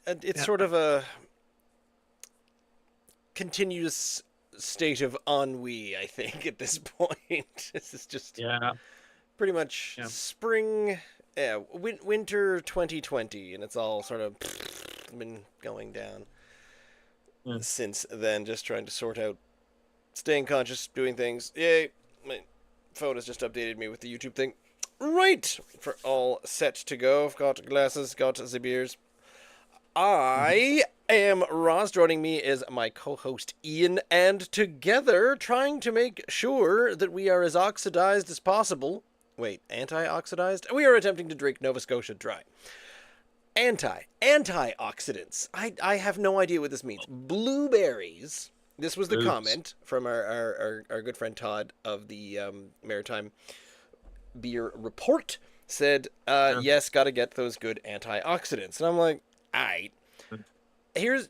it's sort of a continuous state of ennui, I think, at this point. This is just Yeah. pretty much Yeah. spring, yeah, winter 2020, and it's all sort of been going down Yeah. since then. Just trying to sort out, staying conscious, doing things. Yay! My phone has just updated me with the YouTube thing. Right, for all set to go. I've got glasses, got the beers. Mhm. I am Ross. Joining me is my co-host Ian, and together trying to make sure that we are as oxidized as possible. Wait, anti-oxidized? We are attempting to drink Nova Scotia Dry. Antioxidants. I have no idea what this means. Blueberries. This was the Boobs. comment from our good friend Todd of the Maritime Beer Report. Said, Yeah. yes, gotta get those good antioxidants. And I'm like, aight. Here's,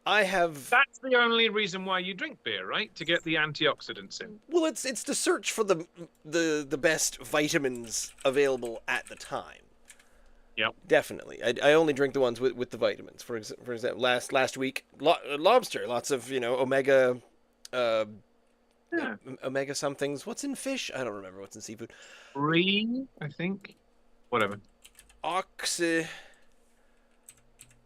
I have, That's the only reason why you drink beer, right? To get the antioxidants in. well, it's to search for the best vitamins available at the time. Yep. Definitely, I only drink the ones with the vitamins. For example, last week, lobster, lots of omega, uh, Yeah. omega somethings. What's in fish? I don't remember what's in seafood. Three, I think. Whatever. Oxy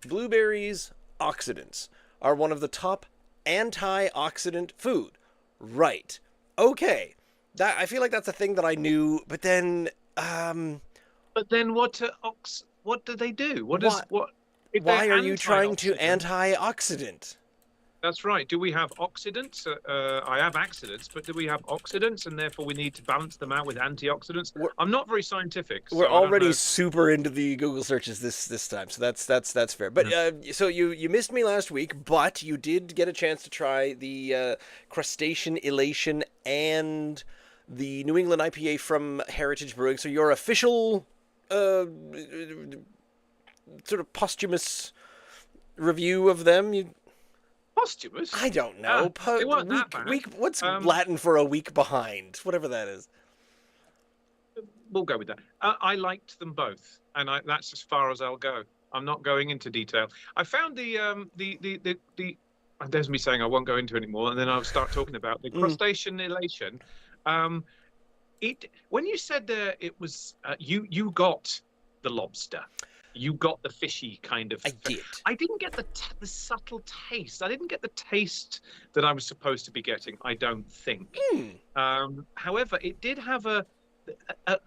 Blueberries oxidants are one of the top antioxidant food. Right. Okay. That I feel like that's a thing that I knew, but then But then what do they do? why What if they're why are you trying to antioxidant? antioxidant? That's right. Do we have oxidants? I have accidents, but do we have oxidants, and therefore we need to balance them out with antioxidants? We're, I'm not very scientific, we're so I don't already know. super into the Google searches this time, so that's fair. But Yeah. so you missed me last week, but you did get a chance to try the crustacean elation and the New England IPA from Heritage Brewing. So your official sort of posthumous review of them. Posthumous? I don't Ah, know. they weren't that bad. What's Um, Latin for a week behind? Whatever that is. we'll go with that. I liked them both, and that's as far as I'll go. I'm not going into detail. I found the there's me saying I won't go into it anymore, and then I'll start talking about the Mm, crustacean elation. Um, it when you said it was you got the lobster, you got the fishy kind of. I did. I didn't get the subtle taste. I didn't get the taste that I was supposed to be getting. I don't think. Hmm. However, it did have a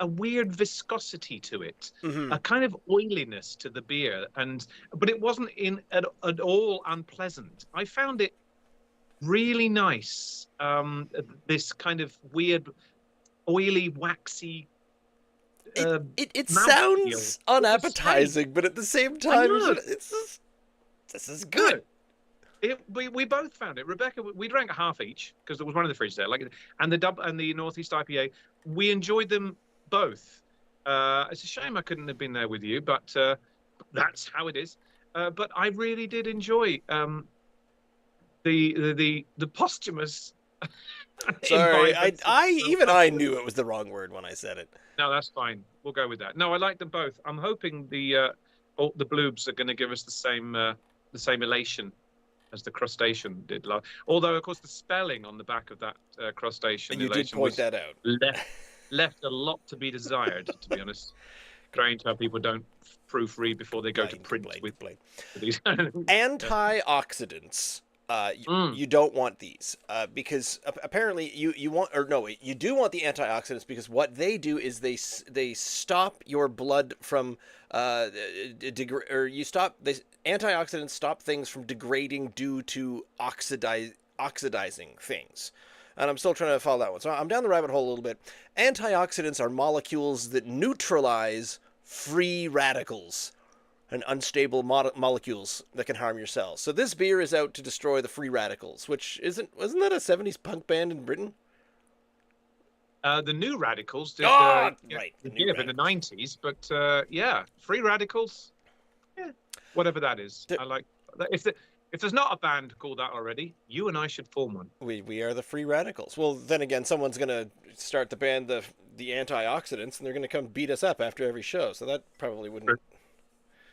weird viscosity to it, Mm-hmm. a kind of oiliness to the beer, but it wasn't at all unpleasant. I found it really nice. This kind of weird, oily, waxy It mouthfeel. sounds It was strange. unappetizing, but at the same I time, know. this is No, good. we both found it. Rebecca, we drank a half each because there was one in the fridge there. And the Northeast IPA, we enjoyed them both. It's a shame I couldn't have been there with you, but that's how it is. But I really did enjoy the posthumous Sorry, imbibement. I knew it was the wrong word when I said it. No, that's fine. We'll go with that. No, I like them both. I'm hoping all the bloobs are going to give us the same elation as the crustacean did. Although, of course, the spelling on the back of that crustacean You did elation point was that out. left a lot to be desired, to be honest. Strange how people don't proofread before they go to print with these. Antioxidants. Mm. You don't want these because apparently you want, or no, wait, you do want the antioxidants because what they do is they stop your blood from or you stop they antioxidants stop things from degrading due to oxidizing things. And I'm still trying to follow that one. So I'm down the rabbit hole a little bit. Antioxidants are molecules that neutralize free radicals and unstable molecules that can harm your cells. So this beer is out to destroy the free radicals, which wasn't that a 70s punk band in Britain? The New Radicals did Right, the New give in the Radicals. 90s, but yeah, free radicals, yeah, whatever that is. The- I like that. If there's not a band called that already, you and I should form one. We are the free radicals. Well, then again, someone's gonna start the band the antioxidants, and they're gonna come beat us up after every show. So that probably wouldn't.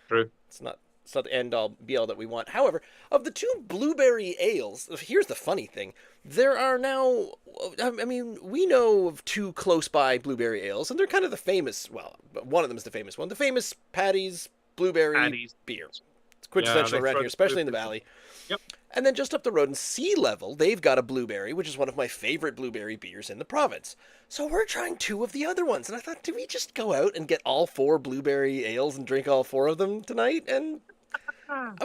True. It's not It's not the end all be all that we want. However, of the two blueberry ales, here's the funny thing: there are now. I mean, we know of two close by blueberry ales, and they're kind of the famous. Well, one of them is the famous one. The famous Paddy's blueberry Paddy's. beer. It's Yeah, quintessential they around throw here, the especially in the blueberries. valley. Yep. And then just up the road in sea level, they've got a blueberry, which is one of my favorite blueberry beers in the province. So we're trying two of the other ones. And I thought, do we just go out and get all four blueberry ales and drink all four of them tonight? And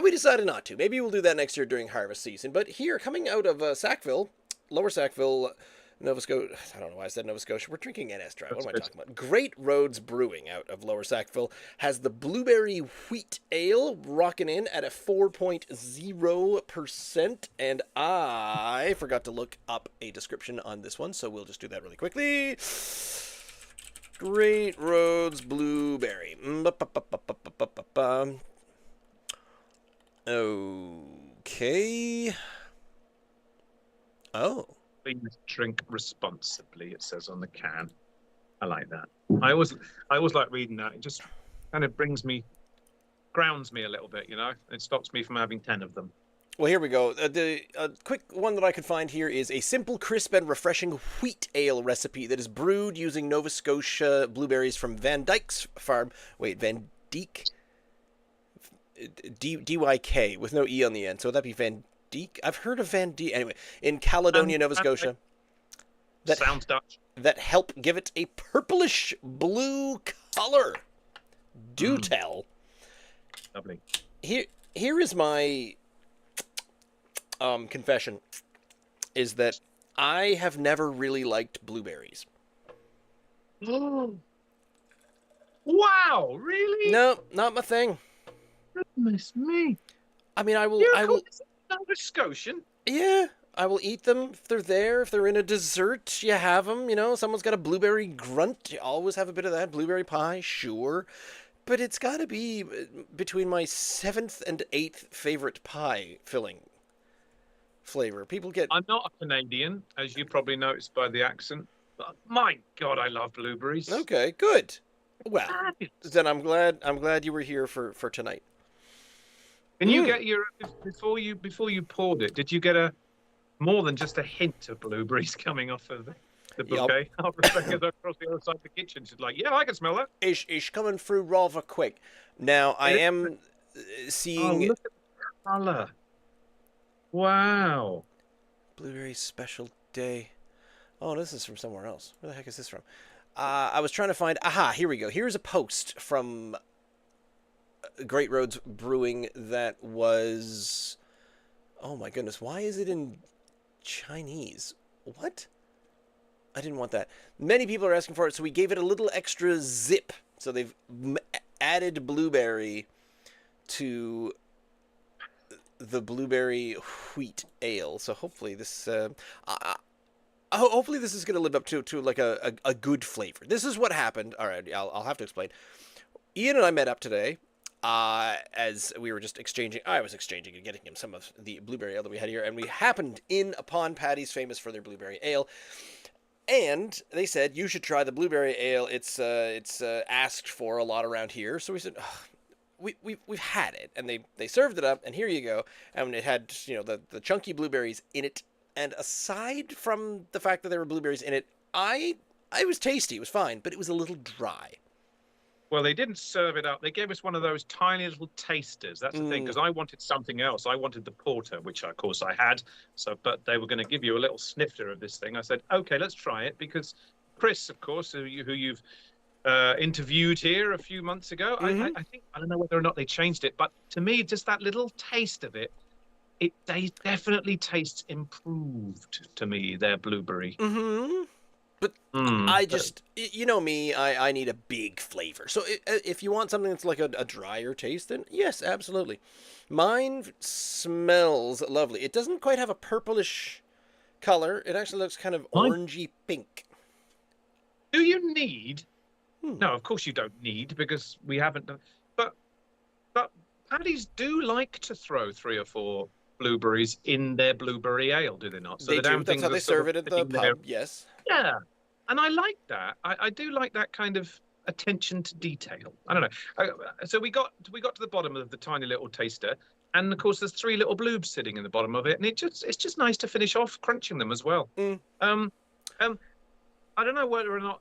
we decided not to. Maybe we'll do that next year during harvest season. But here, coming out of Sackville, Lower Sackville, Nova Scotia. I don't know why I said Nova Scotia. We're drinking NS Dry. What That's am I good. talking about? Great Roads Brewing out of Lower Sackville has the Blueberry Wheat Ale rocking in at a 4.0%. And I forgot to look up a description on this one, so we'll just do that really quickly. Great Roads Blueberry. Okay. Oh. Please drink responsibly, it says on the can. I like that. I always like reading that. It just kind of grounds me a little bit, you know? It stops me from having 10 of them. Well, here we go. The quick one that I could find here is a simple, crisp, and refreshing wheat ale recipe that is brewed using Nova Scotia blueberries from Van Dyke's farm. Wait, Van Dyke? D-Y-K with no E on the end. So would that be Van Dyke? I've heard of Van Dyke. Anyway, in Caledonia, Nova Scotia. That sounds Dutch. That help give it a purplish blue color. Do tell. Lovely. Here is my confession, is that I have never really liked blueberries. Wow, really? No, not my thing. Goodness me. I mean, I will, Nova Scotian. yeah, I will eat them if they're there. If they're in a dessert, you have them. You know, someone's got a blueberry grunt. You always have a bit of that. Blueberry pie, sure. But it's got to be between my 7th and 8th favorite pie filling flavor. People get. I'm not a Canadian, as you probably noticed by the accent. But my God, I love blueberries. Okay, good. Well, Fabulous. then I'm glad you were here for tonight. Can you get your before you poured it? Did you get more than just a hint of blueberries coming off of the bouquet? Yep. Rebecca's across the other side of the kitchen. She's like, "Yeah, I can smell that." Ish coming through rather quick. Now I am seeing. Oh, look at the color! Wow. Blueberry special day. Oh, this is from somewhere else. Where the heck is this from? I was trying to find. Aha, here we go. Here's a post from Great Roads Brewing that was. Oh my goodness, why is it in Chinese? What? I didn't want that. Many people are asking for it, so we gave it a little extra zip. So they've added blueberry to the blueberry wheat ale. So hopefully this. Hopefully this is going to live up to like a good flavor. This is what happened. All right, I'll have to explain. Ian and I met up today. As we were just I was exchanging and getting him some of the blueberry ale that we had here, and we happened in upon Paddy's, famous for their blueberry ale, and they said you should try the blueberry ale. It's asked for a lot around here, so we said we've had it, and they served it up, and here you go, and it had the chunky blueberries in it, and aside from the fact that there were blueberries in it, it was tasty, it was fine, but it was a little dry. Well, they didn't serve it up. They gave us one of those tiny little tasters. That's the thing, because I wanted something else. I wanted the porter, which of course I had. But they were going to give you a little snifter of this thing. I said, okay, let's try it, because Chris, of course, who you've interviewed here a few months ago, I think, I don't know whether or not they changed it, but to me, just that little taste of it, they definitely tastes improved to me, their blueberry. Mm-hmm. But I just, you know me, I need a big flavor. So if you want something that's like a drier taste, then yes, absolutely. Mine smells lovely. It doesn't quite have a purplish color. It actually looks kind of orangey pink. Do you need? No, of course you don't need, because we haven't done. But Paddies do like to throw 3 or 4 blueberries in their blueberry ale, do they not? So they do. That's how they serve it at the pub. Yes. Yeah, and I like that. I do like that kind of attention to detail. I don't know. So we got to the bottom of the tiny little taster, and of course there's three little bloobs sitting in the bottom of it, and it's just nice to finish off crunching them as well. Mm. Um, um, I don't know whether or not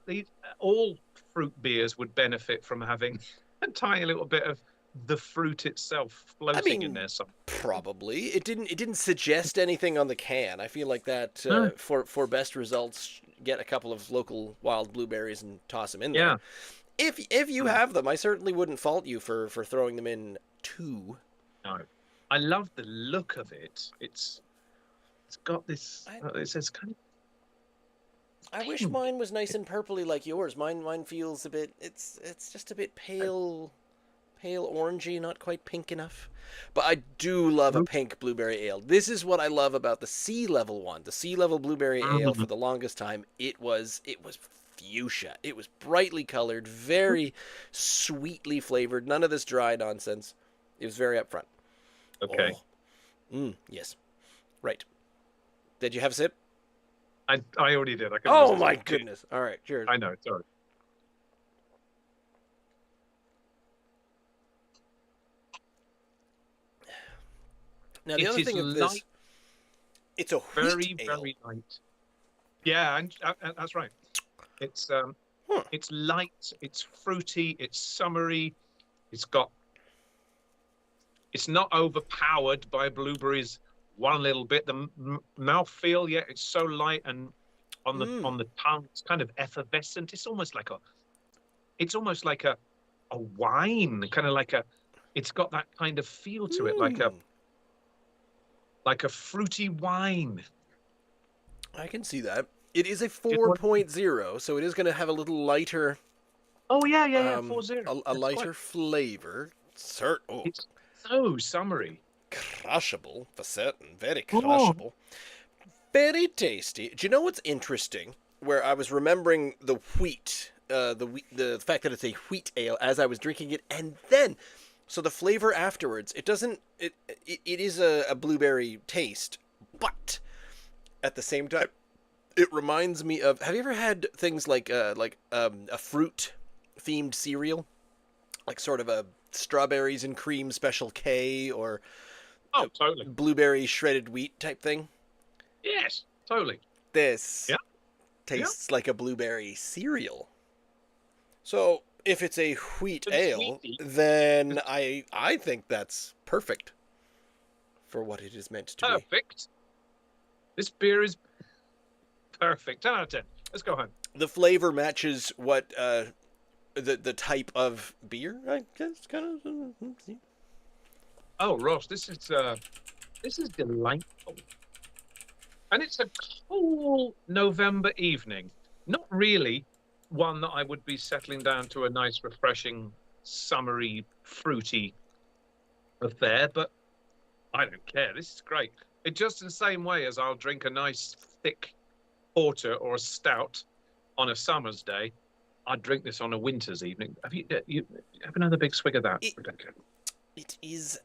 all fruit beers would benefit from having a tiny little bit of the fruit itself I floating in mean, there somewhere. probably it didn't suggest anything on the can. I feel like that No. for best results, get a couple of local wild blueberries and toss them in there. Yeah. If you have them, I certainly wouldn't fault you for throwing them in too. No. I love the look of it. It's got this. It says kind of. I wish mine was nice and purpley like yours. Mine feels a bit. It's just a bit pale orangey, not quite pink enough. But I do love a pink blueberry ale. This is what I love about the sea level one. The sea level blueberry ale, for the longest time, it was fuchsia. It was brightly colored, very sweetly flavored. None of this dry nonsense. It was very upfront. Okay. Oh. Yes. Right. Did you have a sip? I already did. I couldn't Oh resist my it. goodness. All right, cheers. I know. Sorry. Now the It other is thing of this, light, it's a wheat ale. very light. Yeah, and that's right. It's it's light. It's fruity. It's summery. It's not overpowered by blueberries one little bit. The mouthfeel, yeah, it's so light, and on the tongue, it's kind of effervescent. It's almost like a wine, kind of like it's got that kind of feel to it, like a fruity wine. I can see that. It is a 4.0, so it is going to have a little lighter. Oh yeah, 4.0. A lighter flavor. It's so summery. Crushable for certain. Very crushable. Very tasty. Do you know what's interesting? Where I was remembering the wheat, the fact that it's a wheat ale as I was drinking it, and then, so the flavor afterwards, it doesn't. It is a blueberry taste, but at the same time, it reminds me of. Have you ever had things like a fruit themed cereal, like sort of a strawberries and cream Special K or totally blueberry shredded wheat type thing? Yes, totally. This tastes like a blueberry cereal. So if it's a wheat ale, then I think that's perfect for what it is meant to be. Perfect. This beer is perfect. 10 out of 10. Let's go home. The flavor matches what the type of beer, I guess, kind of. Oh, Ross, this is delightful. And it's a cool November evening. Not really one that I would be settling down to a nice, refreshing, summery, fruity affair, but I don't care. This is great. It's just the same way as I'll drink a nice, thick porter or a stout on a summer's day. I'd drink this on a winter's evening. You have another big swig of that, Rebecca? It is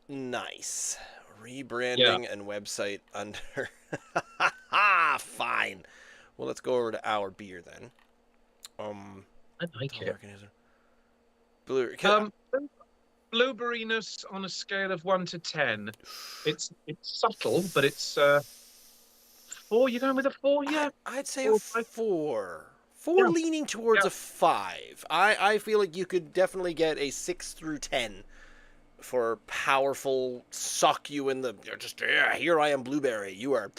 nice. Rebranding and website under. Fine. Well, let's go over to our beer then. I like it. Blueberryness on a scale of 1 to 10. It's subtle, but it's 4. You going with a 4? Yeah, I'd say a 4. 4 leaning towards a 5. I feel like you could definitely get a 6 through 10 for powerful, sock you in the. Here I am, blueberry. Your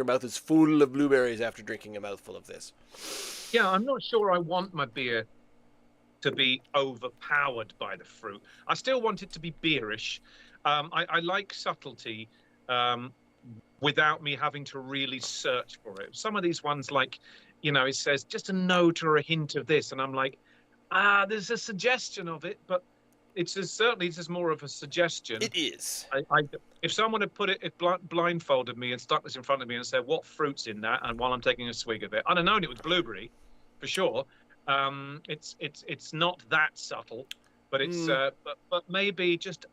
mouth is full of blueberries after drinking a mouthful of this. Yeah, I'm not sure I want my beer to be overpowered by the fruit. I still want it to be beerish. I like subtlety without me having to really search for it. Some of these ones, like, it says just a note or a hint of this, and I'm like, there's a suggestion of it, but certainly this is more of a suggestion. It is. If someone had blindfolded me and stuck this in front of me and said, what fruit's in that, and while I'm taking a swig of it, I'd have known it was blueberry, for sure. It's not that subtle, but it's but maybe just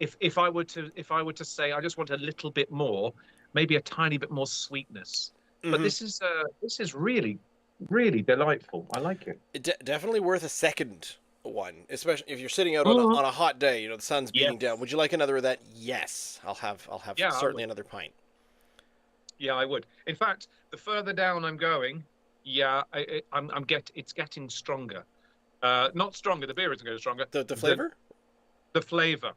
if I were to say I just want a little bit more, maybe a tiny bit more sweetness. But this is really Really delightful. I like it. Definitely worth a second one, especially if you're sitting out on Mhm. on a hot day. The sun's beating down. Yes. Would you like another of that? Yes, I'll have Yeah, I certainly would. another pint. Yeah, I would. In fact, the further down I'm going, yeah, it's getting stronger. Not stronger. The beer isn't getting stronger. The The flavor? the flavor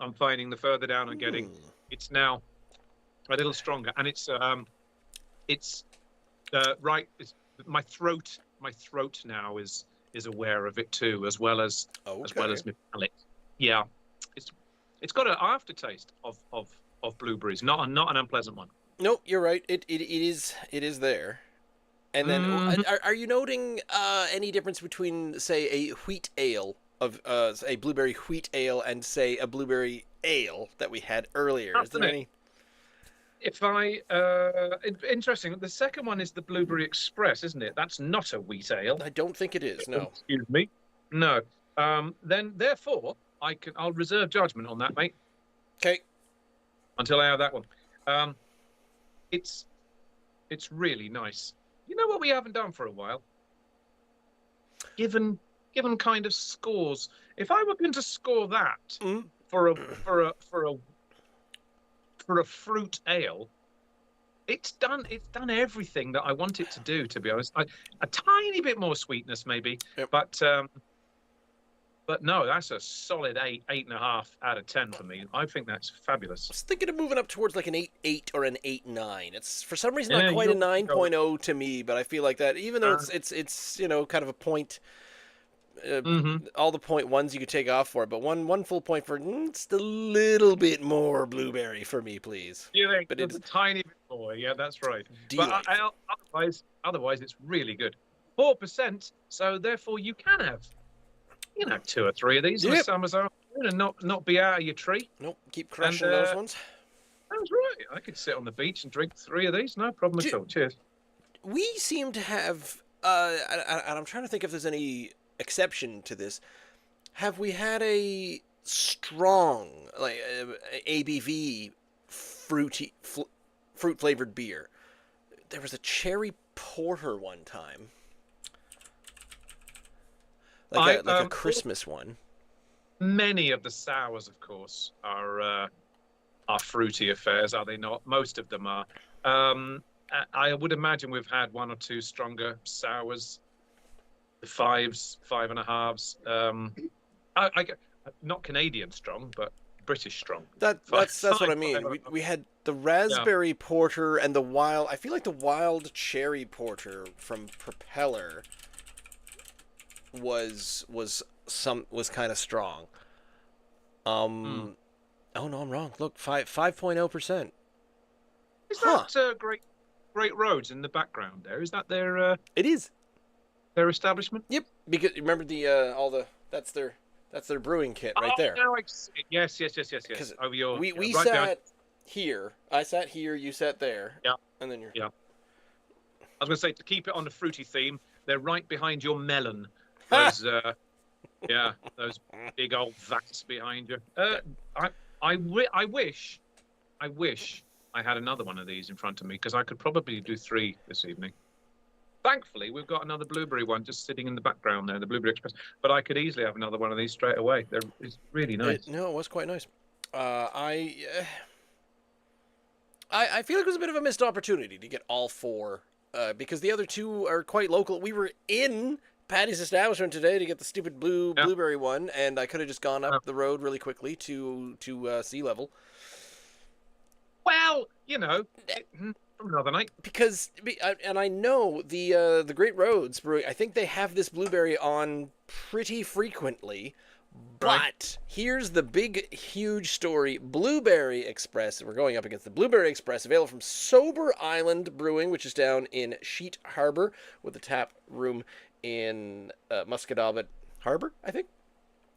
I'm finding the further down I'm getting, Hmm. it's now a little stronger, and it's right. It's my throat now is aware of it too, as well Okay. as my palate. Yeah, it's it's got an aftertaste of blueberries, not an unpleasant one. Nope, you're right. It is there. And then, Hmm. are you noting any difference between, say, a wheat ale of a blueberry wheat ale and, say, a blueberry ale that we had earlier? Is That's there it. any? If I interesting, the second one is the Blueberry Express, isn't it? That's not a wheat ale. I don't think it is. No. Excuse me. No. Then therefore I'll reserve judgment on that, mate, Okay. until I have that one. Um, it's it's really nice. You know what we haven't done for a while? Given given kind of scores. If I were going to score that Mm. for a for a for a for a fruit ale, it's done everything that I want it to do, to be honest. A tiny bit more sweetness maybe, Yep. but no, that's a solid 8.5 out of 10 for me. I think that's I fabulous. was thinking of moving up towards like an 8.8 or an 8.9. It's for some reason not Yeah, quite a you're 9.0 to me, but I feel like that even though it's kind of a point, uh, mm-hmm. all the point ones you could take off for it, but one full point for just a little bit more blueberry for me, please. You think But it there's is a tiny bit more? Yeah, that's right. But delightful. otherwise, it's really good. 4%. So therefore, you can have two or three of these on a Yep. summer's afternoon and not be out of your tree. Nope. Keep And crushing those ones. that's right. I could sit on the beach and drink three of these, no problem at Do, all. Cheers. we seem to have, and I'm trying to think if there's any exception to this. Have we had a strong, like ABV fruit flavored beer? There was a cherry porter one time, I like a Christmas one. Many of the sours, of course, are fruity affairs, are they not? Most of them are. I would imagine we've had one or two stronger sours, the fives, five and a halves. I not Canadian strong, but British strong. Five, That's what five, I five mean. and a We half. we had the Yeah. raspberry porter and the wild. I feel like the wild cherry porter from Propeller was kind of strong. Hmm. Um. Oh no, I'm wrong. Look, 5.0%. Is Huh. that Great Roads in the background there? Is that It is. their establishment? Yep. Because remember the all the that's their brewing kit right Oh, there. now I see it. Yes, yes, yes, yes, yes. Because Over your we right behind. sat here. I sat here. You sat there. Yeah, And then you're. yeah. I was going to say, to keep it on the fruity theme, they're right behind your melon. Those, yeah, those big old vats behind you. I, I wish I had another one of these in front of me because I could probably do three this evening. Thankfully, we've got another blueberry one just sitting in the background there, the Blueberry Express. But I could easily have another one of these straight away. It's really nice. No, it was quite nice. Uh, I, uh, I feel like it was a bit of a missed opportunity to get all four, because the other two are quite local. We were in Patty's establishment today to get the stupid Yeah. blueberry one, and I could have just gone up Uh, the road really quickly to sea level. well, from another night. Because and I know the Great Roads Brewing. I think they have this blueberry on pretty frequently. Right. But here's the big, huge story: Blueberry Express. We're going up against the Blueberry Express, available from Sober Island Brewing, which is down in Sheet Harbor, with a tap room in Muscatawbet Harbor, I think.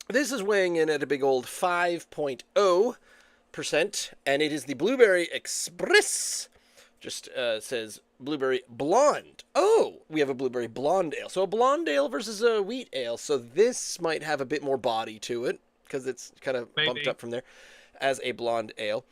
This is weighing in at a big old 5.0%, and it is the Blueberry Express. Just says blueberry blonde. Oh, we have a blueberry blonde ale. So a blonde ale versus a wheat ale. So this might have a bit more body to it because it's kind of bumped Maybe. up from there as a blonde ale.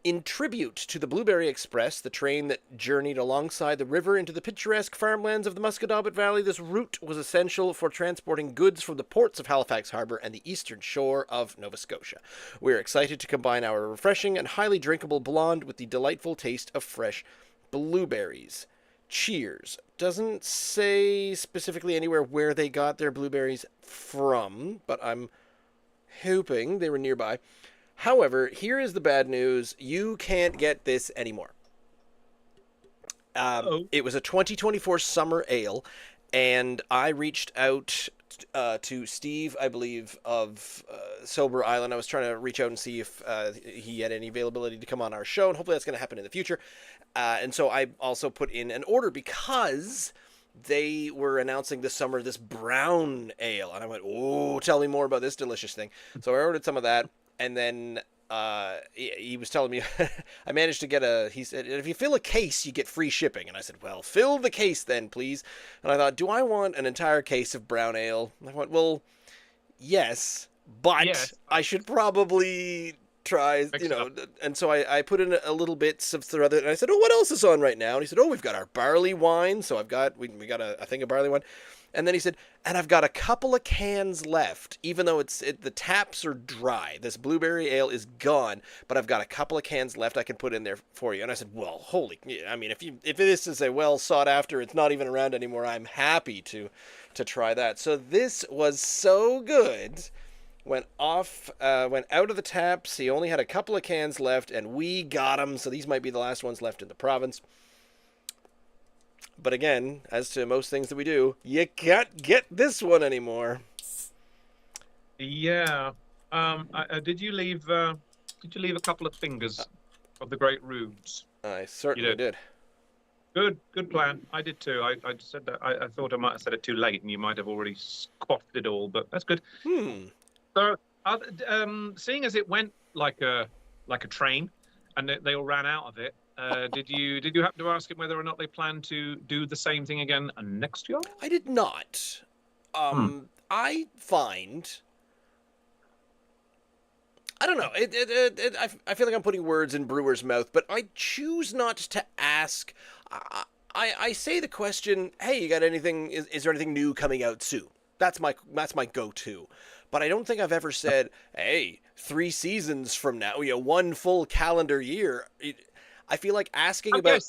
In tribute to the Blueberry Express, the train that journeyed alongside the river into the picturesque farmlands of the Musquodoboit Valley, this route was essential for transporting goods from the ports of Halifax Harbour and the eastern shore of Nova Scotia. We're excited to combine our refreshing and highly drinkable blonde with the delightful taste of fresh blueberries. Cheers. Doesn't say specifically anywhere where they got their blueberries from, but I'm hoping they were nearby. However, here is the bad news. You can't get this anymore. Oh, It was a 2024 summer ale, and I reached out to Steve, I believe, of Sober Island. I was trying to reach out and see if he had any availability to come on our show, and hopefully that's going to happen in the future. And so I also put in an order because they were announcing this summer this brown ale, and I went, "Oh, tell me more about this delicious thing." So I ordered some of that, and then he was telling me I managed to get he said, if you fill a case, you get free shipping. And I said, well, fill the case then, please. And I thought, do I want an entire case of brown ale? And I went, well, yes, but yes. I should probably try, Mix it up. and so I put in a little bits of the other, and I said, oh, what else is on right now? And he said, oh, we've got our barley wine. So we got a thing of barley wine. And then he said, and I've got a couple of cans left, even though the taps are dry. This blueberry ale is gone, but I've got a couple of cans left I can put in there for you. And I said, well, I mean, if this is a well sought after, it's not even around anymore, I'm happy to try that. So this was so good. Went out of the taps. He only had a couple of cans left, and we got them. So these might be the last ones left in the province. But again, as to most things that we do, you can't get this one anymore. Yeah. Did you leave? Did you leave a couple of fingers of the Great Roads? I certainly did. Good plan. I did too. I said that. I thought I might have said it too late, and you might have already squashed it all. But that's good. So, seeing as it went like a train, and they all ran out of it, did you happen to ask him whether or not they plan to do the same thing again next year? I did not. I find. I don't know. I feel like I'm putting words in brewer's mouth, but I choose not to ask. I say the question, "Hey, you got anything? Is there anything new coming out soon?" That's my go-to. But I don't think I've ever said, "Hey, 3 seasons from now, one full calendar year." I feel like asking about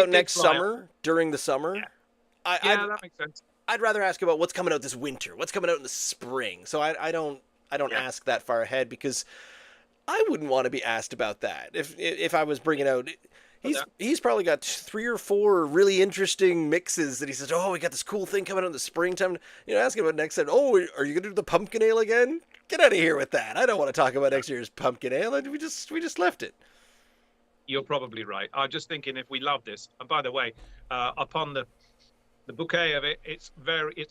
next summer during the summer. Yeah, that makes sense. I'd rather ask about what's coming out this winter, what's coming out in the spring. So I don't ask that far ahead because I wouldn't want to be asked about that if I was bringing out. He's probably got 3 or 4 really interesting mixes that he says, oh, we got this cool thing coming out in the springtime. Asking about next time. Oh, are you gonna do the pumpkin ale again? Get out of here with that. I don't want to talk about next year's pumpkin ale. We just left it. You're probably right. I'm just thinking if we love this, and by the way, upon the bouquet of it, it's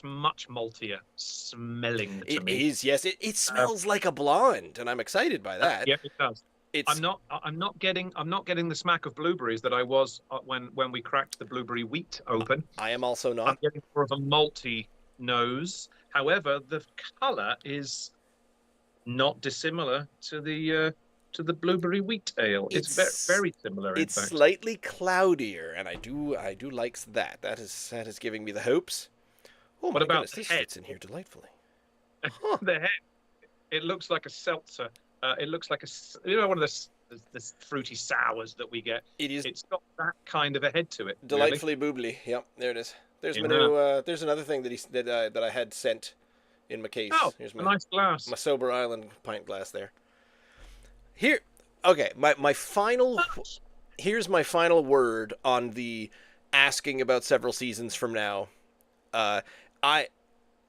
much maltier smelling to me. It is, yes. It smells like a blonde, and I'm excited by that. Yeah, it does. I'm not getting the smack of blueberries that I was when we cracked the blueberry wheat open. I am also not. I'm getting more of a malty nose. However, the color is not dissimilar to the blueberry wheat ale. It's very similar. It's slightly cloudier, and I do like that. That is giving me the hopes. Oh my goodness, this fits in here delightfully. Huh. The head, it looks like a seltzer. It looks like one of the fruity sours that we get. It is. It's got that kind of a head to it. Delightfully boobly. Yep, there it is. There's my new. There's another thing that I had sent in my case. Oh, here's a nice glass. My Sober Island pint glass there. Here, okay. My final. Here's my final word on the asking about several seasons from now.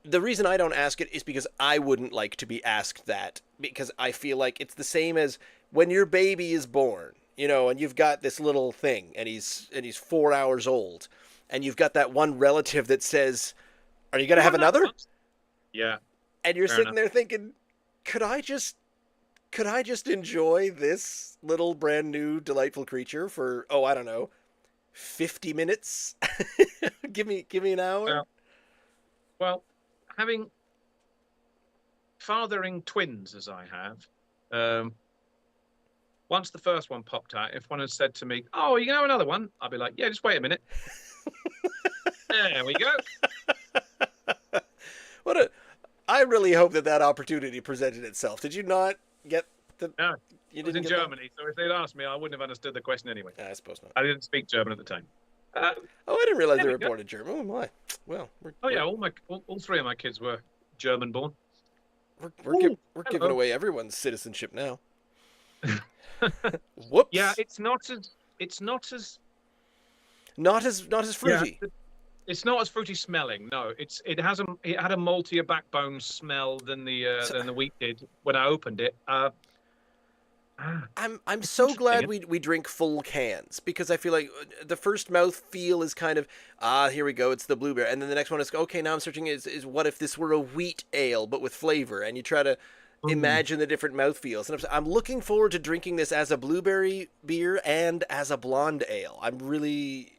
The reason I don't ask it is because I wouldn't like to be asked that, because I feel like it's the same as when your baby is born, and you've got this little thing, and he's 4 hours old, and you've got that one relative that says, "Are you gonna have another?" Yeah. And you're sitting there thinking, could I just enjoy this little brand new delightful creature for I don't know, 50 minutes? give me an hour. Well, having fathering twins as I have, once the first one popped out, if one had said to me, "Oh, you can have another one," I'd be like, "Yeah, just wait a minute." There we go. What a! I really hope that opportunity presented itself. Did you not get the? No, You I was in didn't get Germany, so if they'd asked me, I wouldn't have understood the question anyway. that? I suppose not. I didn't speak German at the time. Uh, Oh, I didn't realize there they we were go. born in Germany. Oh my! Well, Oh yeah, all three of my kids were German born. we're giving Hello. away everyone's citizenship now. Whoops! Yeah, it's not as not as yeah, fruity. it's not as fruity smelling. No, it had a maltier backbone smell than So, the wheat did when I opened it. I'm It's so glad interesting. we drink full cans because I feel like the first mouth feel is kind of here we go, it's the blueberry, and then the next one is okay, now I'm searching is what if this were a wheat ale but with flavor, and you try to Mm. imagine the different mouth feels, and I'm looking forward to drinking this as a blueberry beer and as a blonde ale. I'm really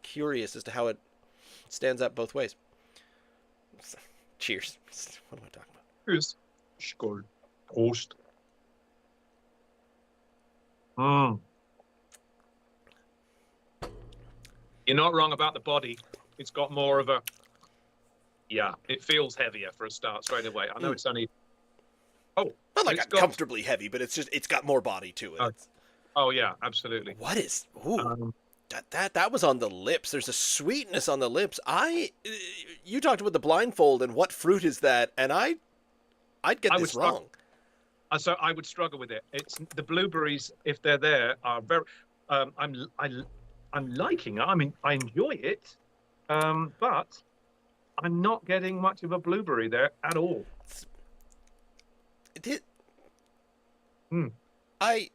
curious as to how it stands up both ways. Cheers. What am I talking about? Cheers. Skål. Prost. Mm. You're not wrong about the body. It's got more of a yeah. It feels heavier for a start straight away. I know it's only Not but like it's got uncomfortably heavy, but it's got more body to it. oh, oh yeah, absolutely. What is? Ooh, Um, that was on the lips. There's a sweetness on the lips. You talked about the blindfold and what fruit is that, and I'd get I would this wrong. so I would struggle with it. It's the blueberries if they're there are very. I'm liking it. I mean, I enjoy it, but I'm not getting much of a blueberry there at all. It, Hmm. I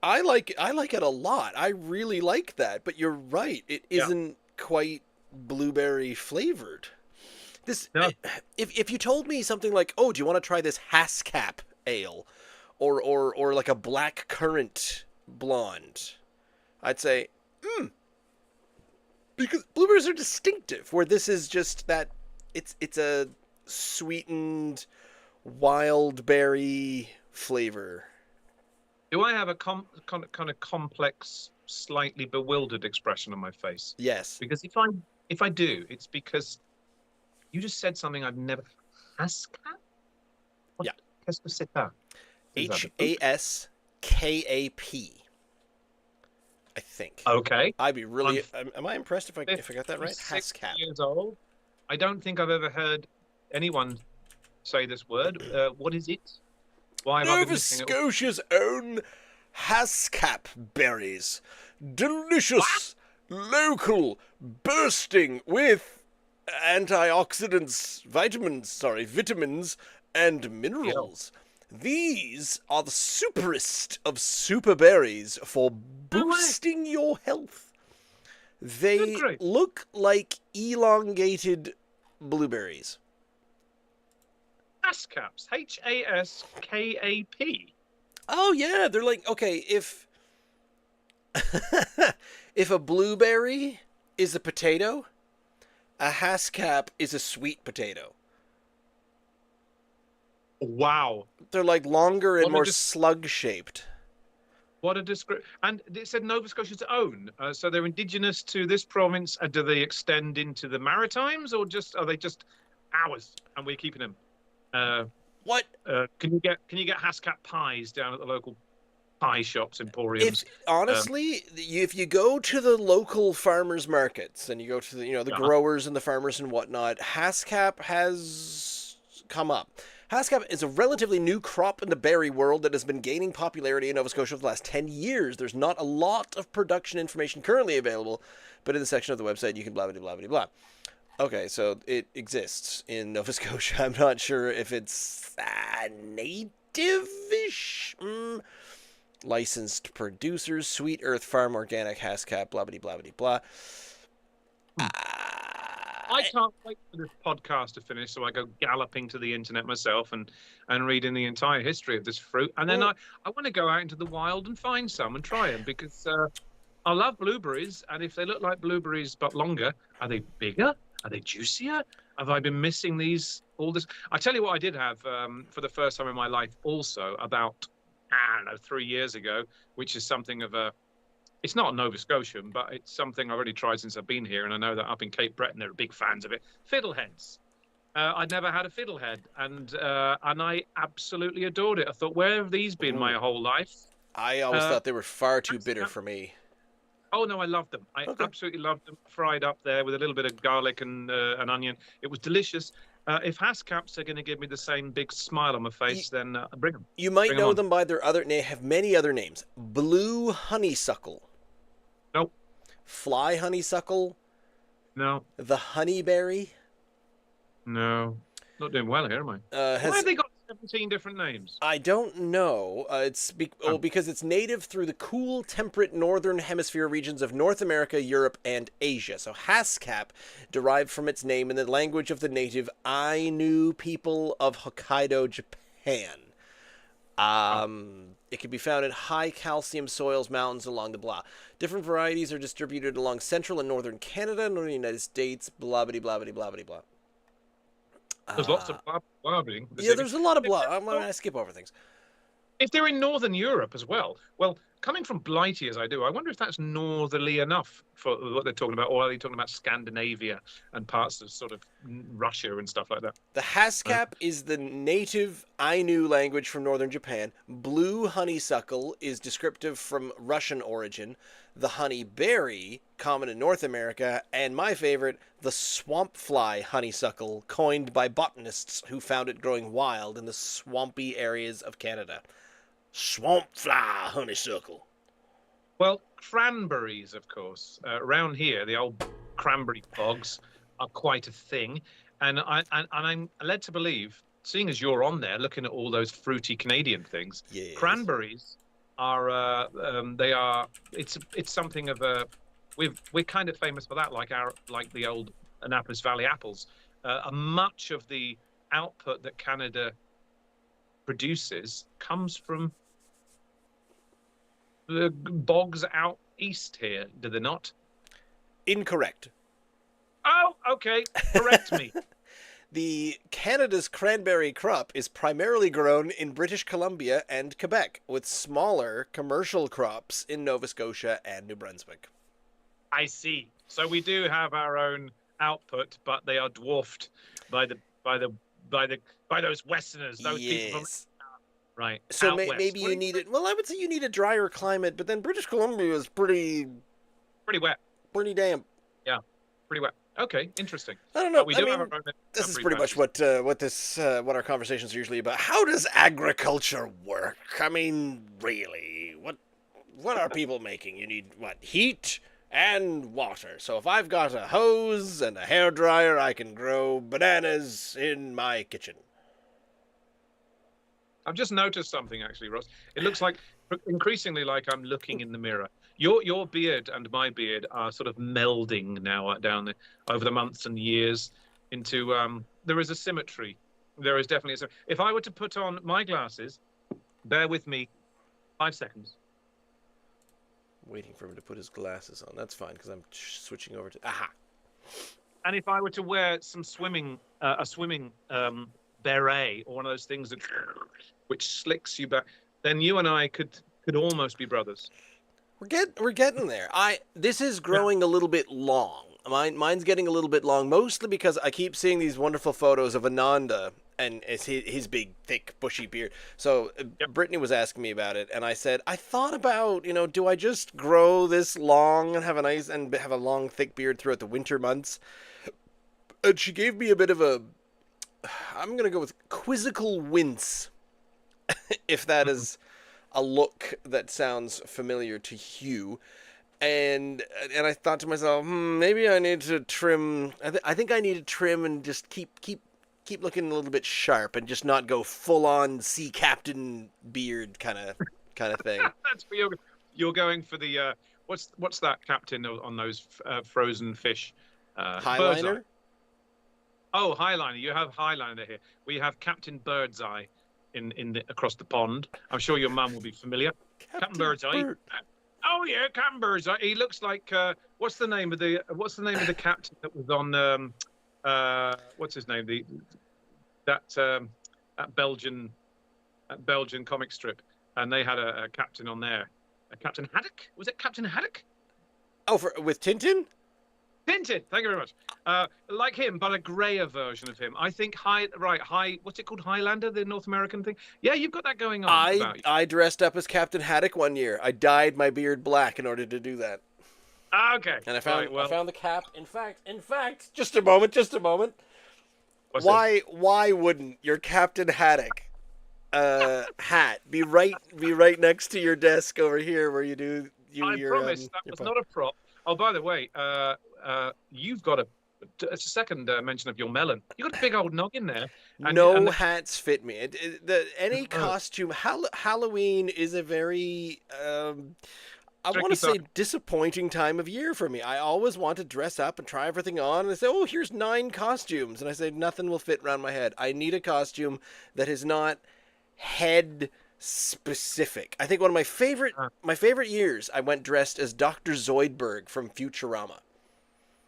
I like it a lot. I really like that. But you're right. It Yeah. isn't quite blueberry flavored. This No. if you told me something like, "Oh, do you want to try this Hascap ale?" or like a black currant blonde, I'd say, because blueberries are distinctive. Where this is just that it's a sweetened wild berry flavor. Do I have a kind of complex, slightly bewildered expression on my face? Yes. Because if I do, it's because you just said something I've never. Haskap? What? Yeah. Qu'est-ce que c'est ça? Is that the fruit? Haskap. I think. Okay. I'd be really. I'm Am I impressed if I got that right? 56 Hascap. years old. I don't think I've ever heard anyone say this word. What is it? Why have I been Nova missing it? Scotia's own Hascap berries. Delicious, local, bursting with antioxidants, vitamins, and minerals. These are the superest of super berries for No way. boosting your health. They Good grief. look like elongated blueberries. Haskaps. Haskap. Oh yeah, they're like, okay, if if a blueberry is a potato, a Hascap is a sweet potato. Wow. They're like longer and What a more dis- slug shaped. What a description. And it said Nova Scotia's own. So they're indigenous to this province. Do they extend into the Maritimes or just are they just ours and we're keeping them? What Can you get Haskap pies down at the local pie shops, emporiums? if honestly, if you go to the local farmers markets and you go to the the Yeah. growers and the farmers and whatnot, Hascap has come up. Hascap is a relatively new crop in the berry world that has been gaining popularity in Nova Scotia for the last 10 years. There's not a lot of production information currently available, but in the section of the website you can blah blah blah blah blah. Okay, so it exists in Nova Scotia. I'm not sure if it's native-ish. Licensed producers, Sweet Earth Farm, Organic, Hascap, blah blah blah blah blah. I can't wait for this podcast to finish so I go galloping to the internet myself and reading the entire history of this fruit. And then Well- I want to go out into the wild and find some and try them because I love blueberries. And if they look like blueberries but longer, are they bigger? Are they juicier? Have I been missing these all this? I tell you what I did have for the first time in my life also about I don't know, 3 years ago, which is something of a. It's not Nova Scotian, but it's something I've already tried since I've been here, and I know that up in Cape Breton they're big fans of it. Fiddleheads. I'd never had a fiddlehead, and I absolutely adored it. I thought, where have these been my Ooh. whole life? I always Uh, thought they were far too bitter for me. oh no, I loved them. I Okay. absolutely loved them. Fried up there with a little bit of garlic and an onion. It was delicious. If Hascaps are going to give me the same big smile on my You, face, then bring them. you might Bring them know on. them by their other name. Have many other names. Blue honeysuckle, Nope. fly honeysuckle, No. the honeyberry. No. Not doing well here, am I? Why Has have they got 17 different names? I don't know. Oh, Because it's native through the cool, temperate northern hemisphere regions of North America, Europe, and Asia. So Haskap derived from its name in the language of the native Ainu people of Hokkaido, Japan. oh. It can be found in high calcium soils, mountains along the blah. Different varieties are distributed along central and northern Canada, northern United States, blah blah blah blah blah blah blah. There's lots of blabbing. Yeah, there's a lot of blah. I'm gonna skip over things. If they're in Northern Europe as well, coming from Blighty as I do, I wonder if that's northerly enough for what they're talking about, or are they talking about Scandinavia and parts of sort of Russia and stuff like that? The Haskap is the native Ainu language from northern Japan. Blue honeysuckle is descriptive from Russian origin. The honeyberry, common in North America, and my favorite, the swamp fly honeysuckle, coined by botanists who found it growing wild in the swampy areas of Canada. Swamp fly honeysuckle. Well, cranberries, of course, around here, the old cranberry bogs are quite a thing, and I'm led to believe, seeing as you're on there looking at all those fruity Canadian things, Yes. cranberries are they are it's something of a we're kind of famous for that, like the old Annapolis Valley apples. Much of the output that Canada produces comes from the bogs out east here, do they not? Incorrect. Oh, okay. Correct me. The Canada's cranberry crop is primarily grown in British Columbia and Quebec, with smaller commercial crops in Nova Scotia and New Brunswick. I see. So we do have our own output, but they are dwarfed by those Westerners, those people from right. So out west. maybe you need it. Well, I would say you need a drier climate, but then British Columbia is pretty wet. pretty damp. Yeah, pretty wet. Okay, interesting. I don't know. We I do mean, have our own this is temporary pretty much what our conversations are usually about. How does agriculture work? I mean, really, what are people making? You need what? Heat and water. So if I've got a hose and a hairdryer, I can grow bananas in my kitchen. I've just noticed something actually, Ross. It looks like increasingly like I'm looking in the mirror. Your beard and my beard are sort of melding now down there over the months and years into there is a symmetry. There is definitely a symmetry. If I were to put on my glasses, bear with me 5 seconds. Waiting for him to put his glasses on. That's fine because I'm switching over to aha. And if I were to wear some a swimming beret or one of those things that which slicks you back, then you and I could almost be brothers. We're getting there. This is growing a little bit long. Mine's getting a little bit long, mostly because I keep seeing these wonderful photos of Ananda and it's his big, thick, bushy beard. So Brittany was asking me about it, and I said I thought about, do I just grow this long and have a long, thick beard throughout the winter months? And she gave me a bit of a, I'm gonna go with quizzical wince, if that is a look that sounds familiar to you. And I thought to myself, maybe I need to trim. I think I need to trim and just keep looking a little bit sharp and just not go full on sea captain beard kind of thing. That's where you're going for the what's that captain on those frozen fish? Highliner. Oh, Highliner. You have Highliner here. We have Captain Birdseye across the pond. I'm sure your mum will be familiar. Captain Birdseye. Oh yeah, Captain Birdseye. He looks like what's the name of the captain that was on what's his name? That Belgian comic strip. and they had a captain on there, a Captain Haddock. Was it Captain Haddock? Oh, with Tintin? Tintin. Thank you very much. Like him, but a grayer version of him. I think high. What's it called? Highlander, the North American thing. Yeah, you've got that going on I about you. I dressed up as Captain Haddock one year. I dyed my beard black in order to do that. Okay. And Right, well, I found the cap. In fact, just a moment. what's this? Why wouldn't your Captain Haddock hat be right next to your desk over here where you do I your promise that your was po- not a prop. Oh, by the way, you've got it's a second mention of your melon. You've got a big old noggin there, and No hats fit me. Any uh, costume Halloween is a very I want tricky to say time. disappointing time of year for me. I always want to dress up and try everything on. And they say, "Oh, here's 9 costumes," and I say, "Nothing will fit around my head. I need a costume that is not head specific." I think one of my favorite years, I went dressed as Dr. Zoidberg from Futurama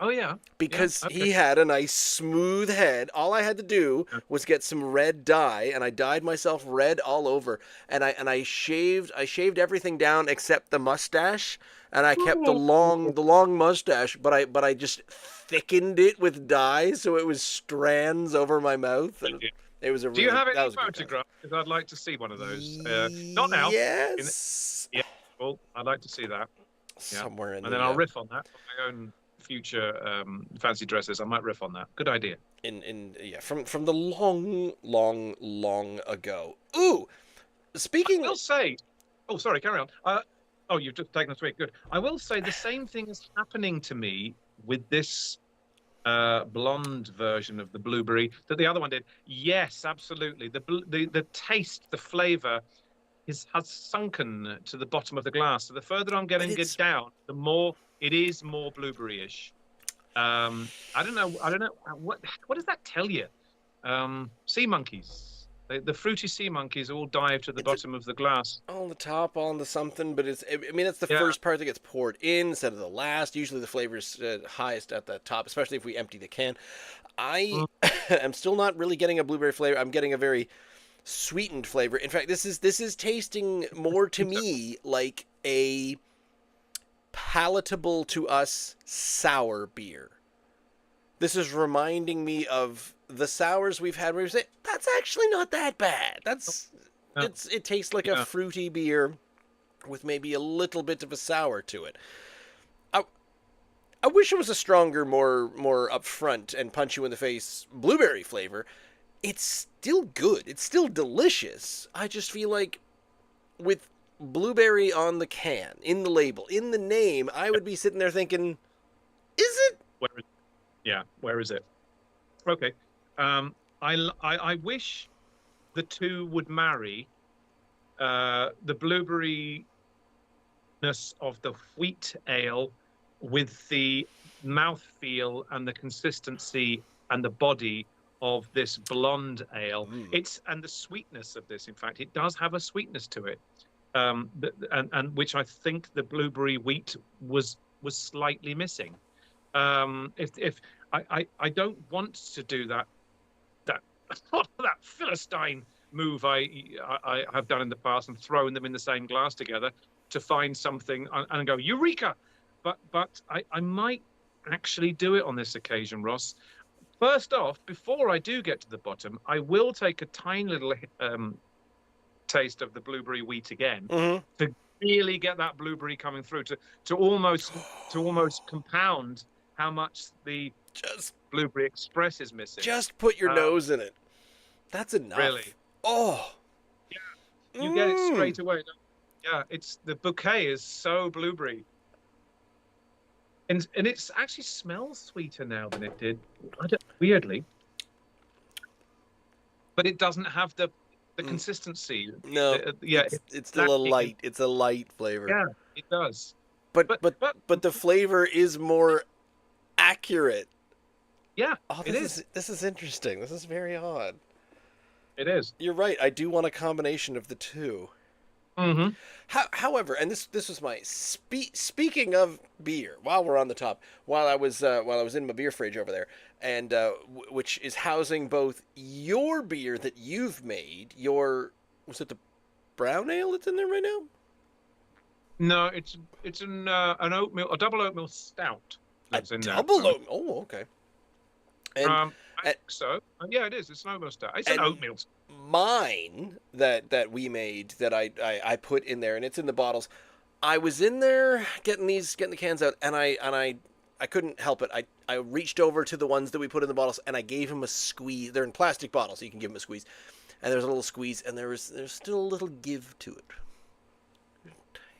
Oh yeah, yeah. because Okay. he had a nice smooth head. All I had to do Yeah. was get some red dye, and I dyed myself red all over. And I shaved everything down except the mustache, and I kept the long mustache, but I just thickened it with dye so it was strands over my mouth, and it was a Do you really have that any was a good time. photographs? Because I'd like to see one of those. Not now. In, Yes, yeah. Well, I'd like to see that. Yeah. somewhere in And then the I'll riff on that on my own future fancy dresses. I might riff on that. Good idea. in yeah from the long ago. Ooh, I speaking. will say, oh, sorry, carry on. Oh, you've just taken us away. Good. I will say the same thing is happening to me with this blonde version of the blueberry that the other one did. Yes, absolutely. The taste, the flavor has sunken to the bottom of the glass. So the further I'm But getting it it's down, the more it is more blueberry-ish. I don't know. I don't know what does that tell you? Sea monkeys. The fruity sea monkeys all dive to the it's bottom of the glass. on the top, on the something, but I mean, it's the Yeah. first part that gets poured in instead of the last. Usually the flavor's highest at the top, especially if we empty the can. I Mm. am still not really getting a blueberry flavor. I'm getting a very sweetened flavor. In fact, this is tasting more to me like a palatable to us sour beer. This is reminding me of the sours we've had where we say that's actually not that bad. Yeah. It tastes like a Yeah. fruity beer with maybe a little bit of a sour to it. I, I wish it was a stronger, more upfront and punch you in the face blueberry flavor. It's still good. It's still delicious. I just feel like with blueberry on the can, in the label, in the name, I would be sitting there thinking, is it? Where is, yeah. Where is it? Okay. I wish the two would marry. The blueberryness of the wheat ale with the mouthfeel and the consistency and the body of this blonde ale. Mm. And the sweetness of this. In fact, it does have a sweetness to it, and which I think the blueberry wheat was slightly missing. If I don't want to do that that philistine move I have done in the past and thrown them in the same glass together to find something and go eureka, but I might actually do it on this occasion, Ross. First off, before I do get to the bottom, I will take a tiny little taste of the blueberry wheat again Mm-hmm. to really get that blueberry coming through to almost compound how much the Just blueberry express is missing. just put your Um, nose in it. That's enough. Really, Oh. you get it Mm. straight away. Yeah, it's the bouquet is so blueberry, and it's actually smells sweeter now than it did. Weirdly, but it doesn't have the Mm. consistency. No. Yeah, It's still a lacking in- light. It's a light flavor. Yeah, it does. But But but but but the flavor is more accurate. yeah, Oh, it is. this is interesting. This is very odd. It is. You're right. I do want a combination of the two. Mm-hmm. However, and this was my speaking of beer. While we're on the top, while I was in my beer fridge over there, and which is housing both your beer that you've made. Was it the brown ale that's in there right now? No, it's an a double oatmeal stout A that's in there. double oat. Oh, okay. And I and, think so. Yeah, it is. It's an oatmeal stout. It's an and oatmeal. mine that we made that I put in there, and it's in the bottles. I was in there getting the cans out, and I couldn't help it. I reached over to the ones that we put in the bottles, and I gave him a squeeze. They're in plastic bottles, so you can give him a squeeze. And there's a little squeeze, and there's still a little give to it.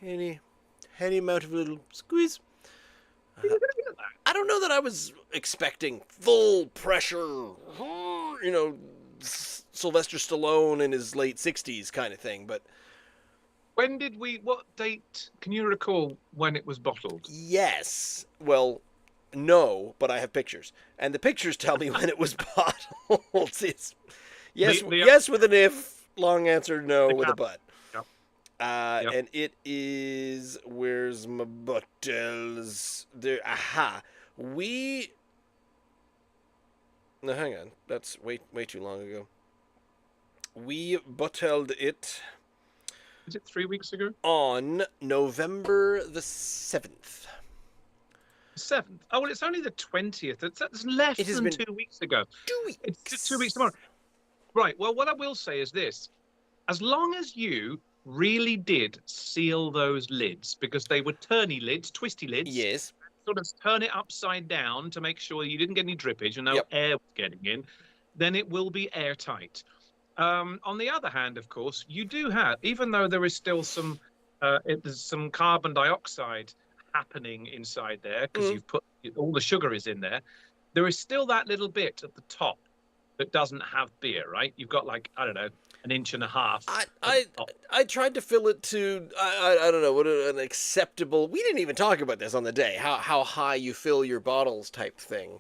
Any amount of little squeeze. I don't know that I was expecting full pressure, Sylvester Stallone in his late 60s kind of thing, but When did we? What date? Can you recall when it was bottled? yes. Well, no, but I have pictures, and the pictures tell me when it was bottled. It's yes, yes with an if. Long answer, no with a but. Yep. Yep. And it is. Where's my bottles? There. Aha. We. No, hang on. That's way too long ago. We bottled it. Is it 3 weeks ago? On November the 7th. 7th. Oh well, it's only the 20th. That's less than 2 weeks ago. 2 weeks. It's 2 weeks tomorrow. Right. Well, what I will say is this: as long as you really did seal those lids, because they were turny lids, twisty lids. Yes. Sort of turn it upside down to make sure you didn't get any drippage and no air was getting in, then it will be airtight. On the other hand, of course, you do have, even though there is still some carbon dioxide happening inside there because you've put all the sugar is in there is still that little bit at the top that doesn't have beer, right? You've got like, I don't know, an inch and a half. I tried to fill it to I don't know what an acceptable. We didn't even talk about this on the day. How high you fill your bottles type thing.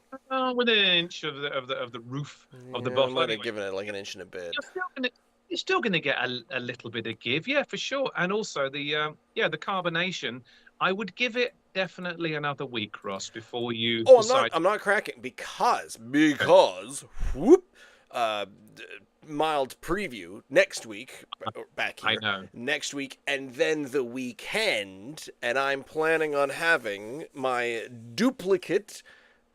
Within an inch of the roof of the bottle. I might have given it like an inch and a bit. You're still gonna get a little bit of give, yeah, for sure. And also the carbonation. I would give it definitely another week, Ross, before you decide. I'm not cracking because whoop, mild preview next week back here. I know. Next week and then the weekend, and I'm planning on having my duplicate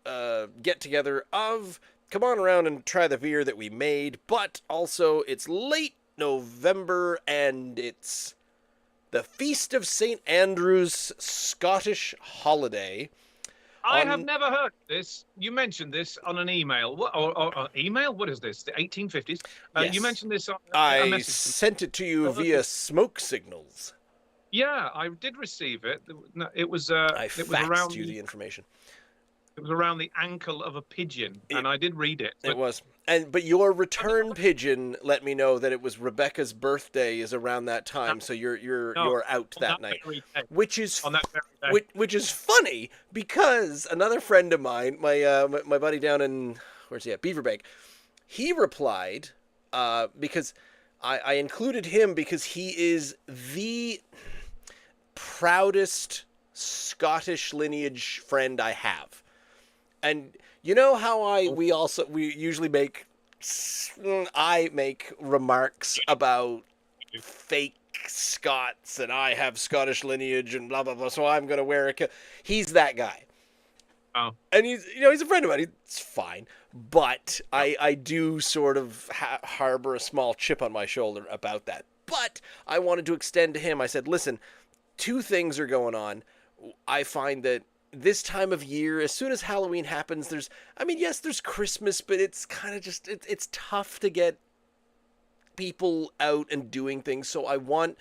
get together of come on around and try the beer that we made, but also it's late November and it's the Feast of St. Andrew's Scottish holiday. I have never heard this. You mentioned this on an email. What or email? What is this? The 1850s? Yes. You mentioned this on I message. sent it to you via smoke signals. Yeah, I did receive it. It was I it was faxed around you the information. It was around the ankle of a pigeon, and I did read it. It was. But your return pigeon let me know that it was Rebecca's birthday is around that time, so you're out that night, which is on that very day. which is funny because another friend of mine, my buddy down in where's he at Beaverbank, he replied because I included him because he is the proudest Scottish lineage friend I have. And you know how we usually I make remarks about fake Scots and I have Scottish lineage and blah blah blah, so I'm gonna wear a he's that guy. Oh. And he's a friend of mine. It's fine, but I do sort of harbor a small chip on my shoulder about that. But I wanted to extend to him. I said, listen, two things are going on. I find that this time of year, as soon as Halloween happens, there's Christmas, but it's kind of just, it's tough to get people out and doing things. So I want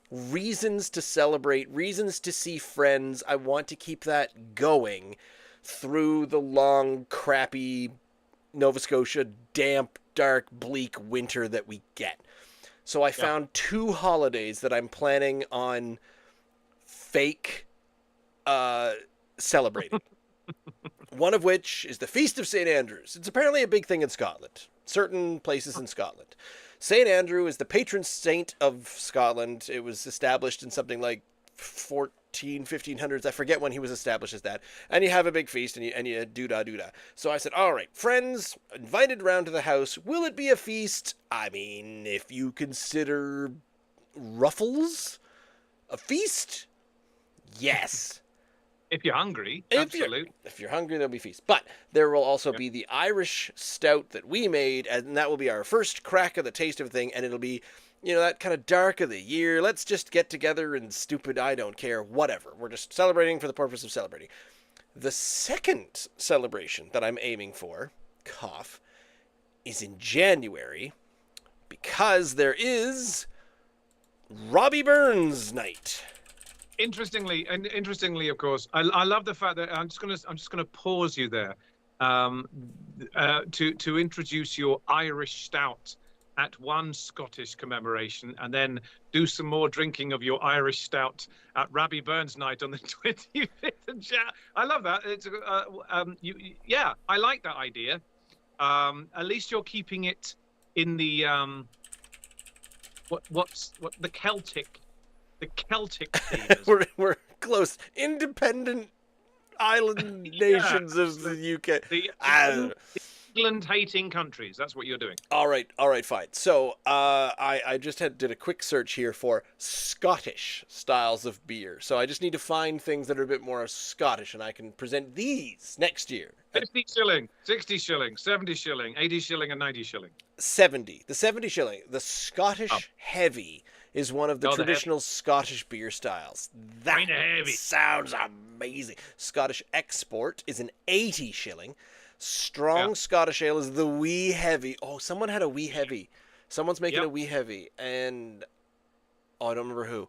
reasons to celebrate, reasons to see friends. I want to keep that going through the long, crappy Nova Scotia, damp, dark, bleak winter that we get. So I found two holidays that I'm planning on fake celebrating. One of which is the Feast of St. Andrews. It's apparently a big thing in Scotland, certain places in Scotland. St. Andrew is the patron saint of Scotland. It was established in something like 1500s. I forget when he was established as that. And you have a big feast and you do-da. So I said, all right, friends, invited around to the house. Will it be a feast? I mean, if you consider Ruffles? A feast? Yes. If you're hungry, If you're absolutely. if you're hungry, there'll be feast. But there will also Yeah. be the Irish stout that we made, and that will be our first crack of the taste of a thing, and it'll be, that kind of dark of the year. Let's just get together and stupid, I don't care, whatever. We're just celebrating for the purpose of celebrating. The second celebration that I'm aiming for, cough, is in January, because there is Robbie Burns night. Interestingly, of course, I love the fact that I'm just gonna pause you there, to introduce your Irish stout at one Scottish commemoration, and then do some more drinking of your Irish stout at Robbie Burns night on the 25th of Jan. I love that. Yeah, I like that idea. At least you're keeping it in the what the Celtic theme. We're close. Independent island Yeah, nations of the UK. the Ah, England hating countries. That's what you're doing. all right, fine. So I just did a quick search here for Scottish styles of beer. So I just need to find things that are a bit more Scottish, and I can present these next year. 50 shilling, 60 shilling, 70 shilling, 80 shilling, and 90 shilling. 70. The 70 shilling. The Scottish Heavy is one of the Oh, the traditional Scottish beer styles. That Kinda heavy. sounds amazing. Scottish Export is an 80 shilling. Strong Scottish Ale is the Wee Heavy. Oh, someone had a Wee Heavy. Someone's making a Wee Heavy, and I don't remember who.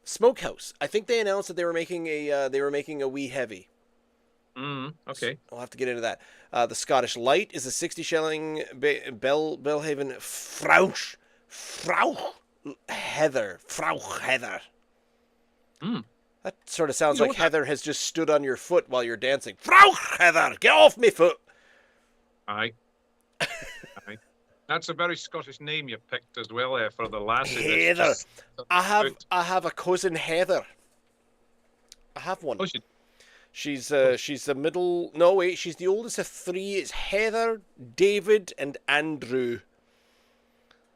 Smokehouse. I think they announced that they were making a Wee Heavy. Okay. I'll have to get into that. The Scottish Light is a 60 shilling Belhaven Frau Heather. That sort of sounds like Heather has just stood on your foot while you're dancing. Frau Heather, get off me foot. Aye. Aye. That's a very Scottish name you picked as well there for the lassie. Heather. I have a cousin Heather. I have one. Oh, She's the middle. No, wait, she's the oldest of three. It's Heather, David, and Andrew.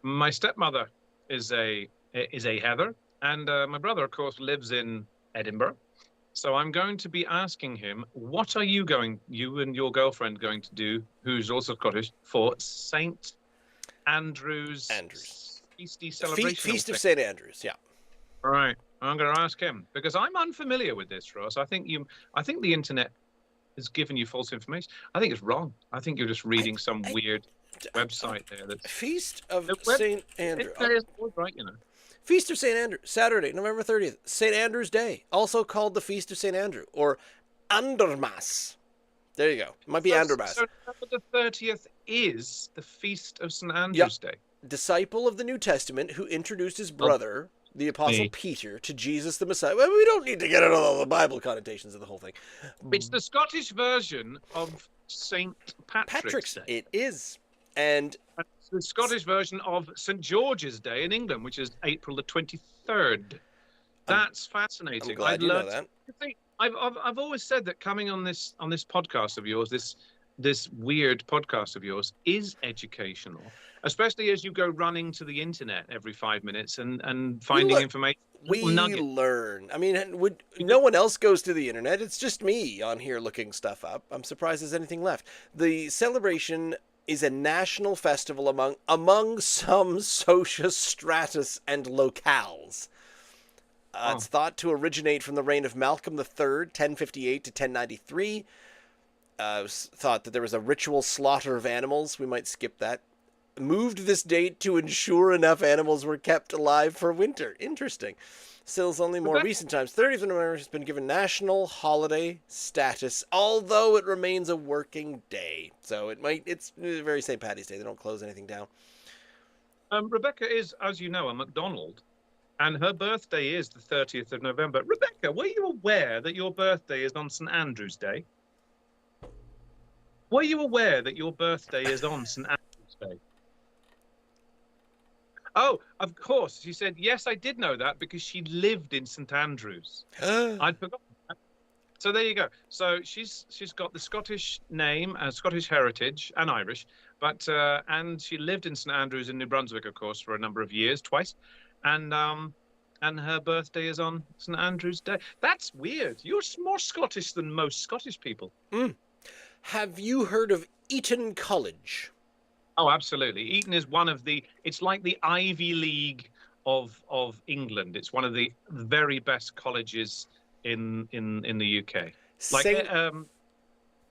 my stepmother is a Heather, and my brother, of course, lives in Edinburgh. So I'm going to be asking him, what are you and your girlfriend going to do, who's also Scottish, for St. Andrew's feasty celebration? Feast of St. Andrews, yeah. All right. I'm going to ask him because I'm unfamiliar with this, Ross. I think the internet has given you false information. I think it's wrong. I think you're just reading some weird website there. Feast of St. Andrew. Right, Feast of St. Andrew, Saturday, November 30th. St. Andrew's Day, also called the Feast of St. Andrew, or Andermass. There you go. It might be Andermass. So the 30th is the Feast of St. Andrew's Day. Disciple of the New Testament who introduced his brother, the Apostle Peter, to Jesus the Messiah. Well, we don't need to get into all the Bible connotations of the whole thing. It's the Scottish version of St. Patrick's Day. It is. And it's the Scottish version of St. George's Day in England, which is April the 23rd. That's fascinating. I'm glad you know that. I've always said that coming on this podcast of yours, this weird podcast of yours, is educational, especially as you go running to the internet every 5 minutes and finding information. We learn. I mean, no one else goes to the internet. It's just me on here looking stuff up. I'm surprised there's anything left. The celebration is a national festival among some social stratus and locales. It's thought to originate from the reign of Malcolm III, 1058 to 1093. It was thought that there was a ritual slaughter of animals. We might skip that. Moved this date to ensure enough animals were kept alive for winter. Interesting. Still, it's only more recent times. 30th of November has been given national holiday status, although it remains a working day. So it's the very St. Paddy's Day. They don't close anything down. Rebecca is, as you know, a MacDonald, and her birthday is the 30th of November. Rebecca, were you aware that your birthday is on St. Andrew's Day? Were you aware that your birthday is on St. Andrew's Day? Oh, of course. She said, yes, I did know that because she lived in St. Andrews. I'd forgotten that. So there you go. So she's got the Scottish name, Scottish heritage, and Irish, but and she lived in St. Andrews in New Brunswick, of course, for a number of years, twice. and her birthday is on St Andrew's Day. That's weird. You're more Scottish than most Scottish people. Mm. Have you heard of Eton College? Oh, absolutely. Eton is one of the. It's like the Ivy League of England. It's one of the very best colleges in the UK. Like St.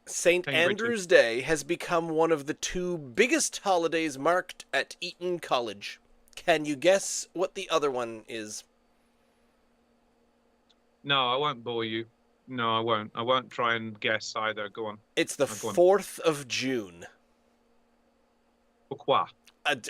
St. Cambridge. Andrew's Day has become one of the two biggest holidays marked at Eton College. Can you guess what the other one is? No, I won't bore you. No, I won't. I won't try and guess either. Go on. It's the Go on. 4th of June. Pourquoi?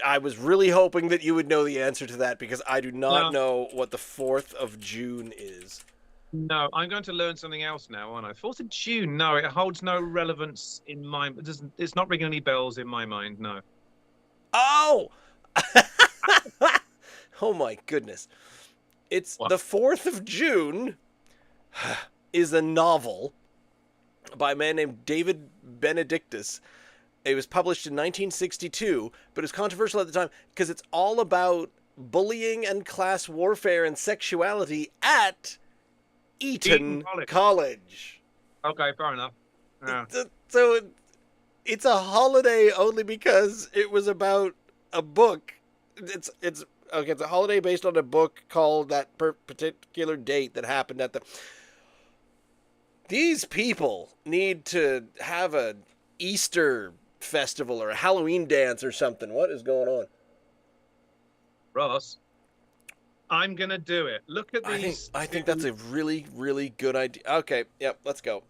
I was really hoping that you would know the answer to that because I do not No. know what the 4th of June is. No, I'm going to learn something else now, aren't I? 4th of June. No, it holds no relevance in my. It doesn't. It's not ringing any bells in my mind. No. Oh! Oh my goodness. It's What? the 4th of June is a novel by a man named David Benedictus. It was published in 1962, but it was controversial at the time because it's all about bullying and class warfare and sexuality at Eton College. Okay, fair enough. Yeah. So it's a holiday only because it was about a book. It's okay. It's a holiday based on a book called that particular date that happened at the. These people need to have a Easter festival or a Halloween dance or something. What is going on? Ross, I'm gonna do it. Look at these. I think that's a really, really good idea. Okay, yep, let's go.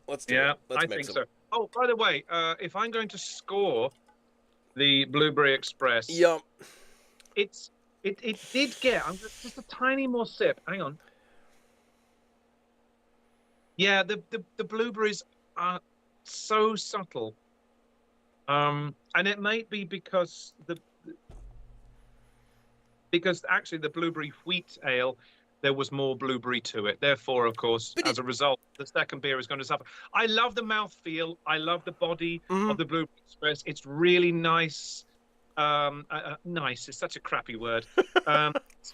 Let's do it. Let's I mix think them. so. Oh, by the way, if I'm going to score the Blueberry Express, Yep. it did get. I'm just a tiny more sip. Hang on. Yeah, the blueberries are so subtle. And it may be because actually the blueberry wheat ale, there was more blueberry to it. Therefore, of course, as a result, the second beer is going to suffer. I love the mouthfeel. I love the body of the Blueberry Express. It's really nice. Nice is such a crappy word.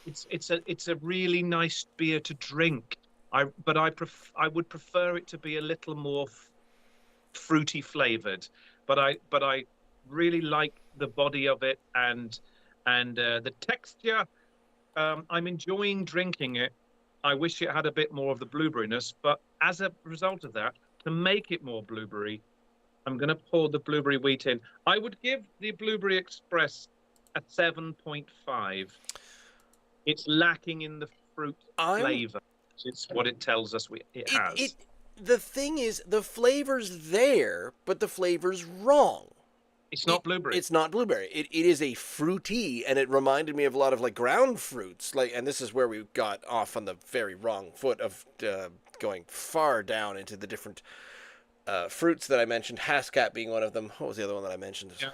It's a really nice beer to drink. I would prefer it to be a little more fruity flavored. But I really like the body of it and the texture. I'm enjoying drinking it. I wish it had a bit more of the blueberryness, but as a result of that, to make it more blueberry, I'm going to pour the blueberry wheat in. I would give the Blueberry Express a 7.5. It's lacking in the fruit flavor. It's what it tells us it has. The thing is, the flavor's there, but the flavor's wrong. It's not blueberry. It's not blueberry. It is a fruity, and it reminded me of a lot of like ground fruits. And this is where we got off on the very wrong foot of going far down into the different fruits that I mentioned. Hascat being one of them. What was the other one that I mentioned? Yeah.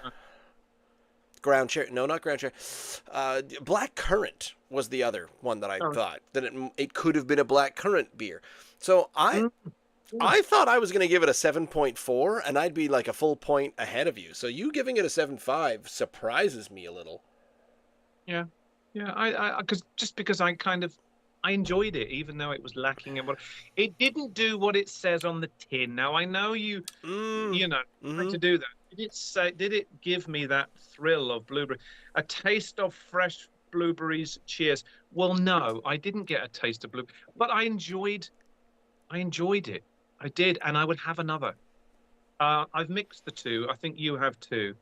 Ground cherry. No, not ground cherry. Black currant was the other one that I thought that it could have been a black currant beer. So I thought I was going to give it a 7.4, and I'd be like a full point ahead of you. So you giving it a 7.5 surprises me a little. Yeah, yeah. Because I enjoyed it, even though it was lacking in what it didn't do what it says on the tin. Now I know you like to do that. Did it give me that thrill of blueberry, a taste of fresh blueberries? Cheers. Well, no, I didn't get a taste of blueberry, but I enjoyed it. I did, and I would have another. I've mixed the two. I think you have too.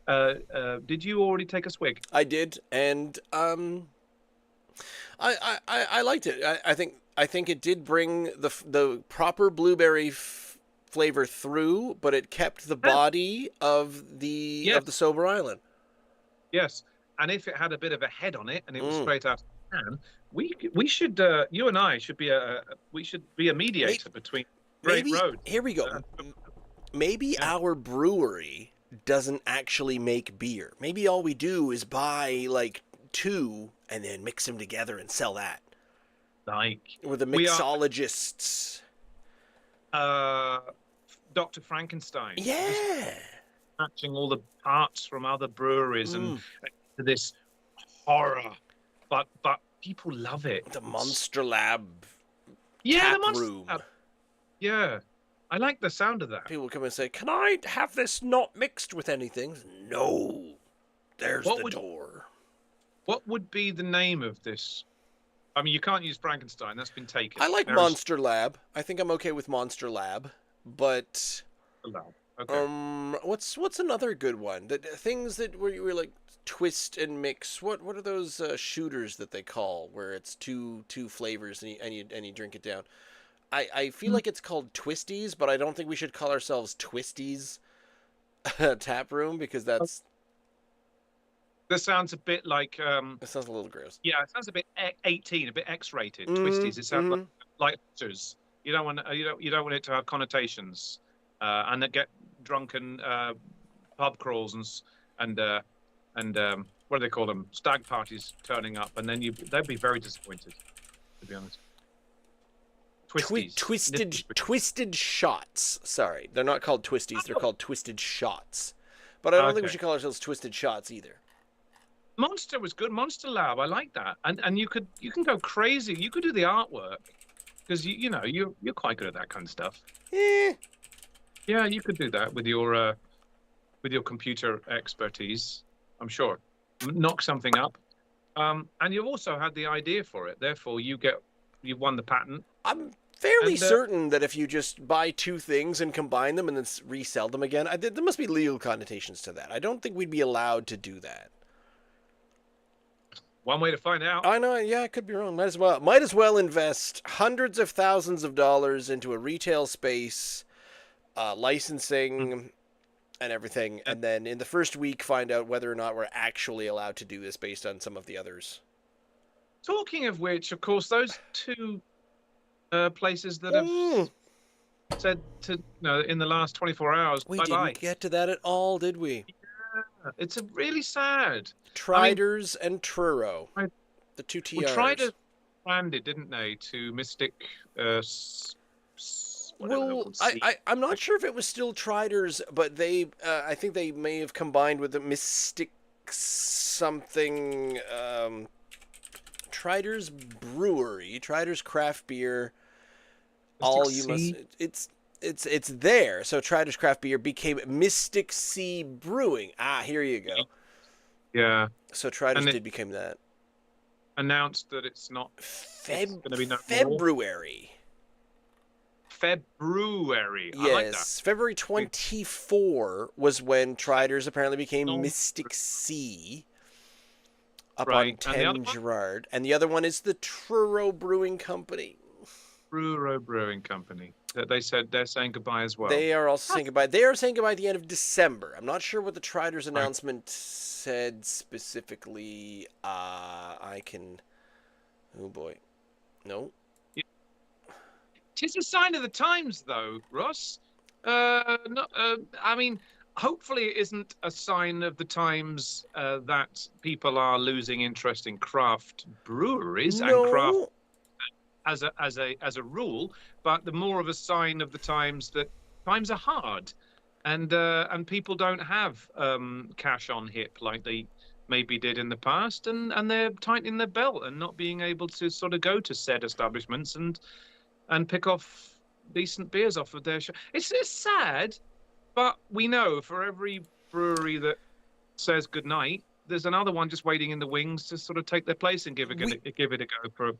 Did you already take a swig? I did, and I liked it. I think it did bring the proper blueberry flavor through, but it kept the body of the sober island. Yes, and if it had a bit of a head on it and it was straight out of the can, we should you and I should be a mediator between Great Roads. Here we go. Maybe our brewery doesn't actually make beer. Maybe all we do is buy like 2 and then mix them together and sell that. Like we're the mixologists. Dr. Frankenstein. Yeah. Matching all the parts from other breweries and this horror but people love it. The Monster Lab Yeah, the tap monster. room. Yeah, I like the sound of that. People come and say, "Can I have this not mixed with anything?" No. There's What the would door. what would be the name of this? I mean, you can't use Frankenstein. That's been taken. I like There is Monster Lab. I think I'm okay with Monster Lab, but allowed. Okay. what's another good one? That things that where you were like twist and mix. What are those shooters that they call where it's two flavors and you drink it down? I feel like it's called Twisties, but I don't think we should call ourselves Twisties Tap Room because that's This sounds a bit like that sounds a little gross. yeah, it sounds a bit 18, a bit X-rated. Mm-hmm. Twisties. It sounds like hookers. You don't want it to have connotations, and that get drunken pub crawls and what do they call them? Stag parties turning up, and then they'd be very disappointed, to be honest. Twisties. Twisted shots. Sorry, they're not called twisties. They're called twisted shots. But I don't think we Okay. should call ourselves twisted shots either. Monster was good. Monster Lab, I like that. And you can go crazy. You could do the artwork because you're quite good at that kind of stuff. Eh. Yeah, you could do that with your computer expertise. I'm sure. Knock something up. And you've also had the idea for it. Therefore, you've won the patent. I'm fairly And, certain that if you just buy two things and combine them and then resell them again, there must be legal connotations to that. I don't think we'd be allowed to do that. One way to find out. I know, yeah, I could be wrong. Might as well invest hundreds of thousands of dollars into a retail space, licensing, and everything, and then in the first week find out whether or not we're actually allowed to do this based on some of the others. Talking of which, of course, those two places that have said to in the last 24 hours, We bye-bye. didn't get to that at all, did we? It's a really sad. Triders and Truro, I- the two TRs. Well, Triders branded, didn't they, to Mystic? Whatever they're Well, called, I'm not sure if it was still Triders, but I think they may have combined with the Mystic something. Triders Brewery, Triders Craft Beer. It's there. So Triders Craft Beer became Mystic Sea Brewing. Ah, here you go. Yeah. So Triders And did become that. Announced that it's not going to be no more. February. February. I Yes, like that. February 24 was when Triders apparently became No. Mystic Sea up Right. on And the other 10 one? Gerard. And the other one is the Truro Brewing Company. Truro Brewing Company. That they said they're saying goodbye as well. They are also saying goodbye. They are saying goodbye at the end of December. I'm not sure what the Triders announcement said specifically. I can... Oh, boy. No. It's a sign of the times, though, Ross. I mean, hopefully it isn't a sign of the times that people are losing interest in craft breweries and craft as a rule, but the more of a sign of the times that times are hard, and people don't have cash on hip like they maybe did in the past, and they're tightening their belt and not being able to sort of go to said establishments and pick off decent beers off of their show. It's sad, but we know for every brewery that says goodnight, there's another one just waiting in the wings to sort of take their place and give it a go for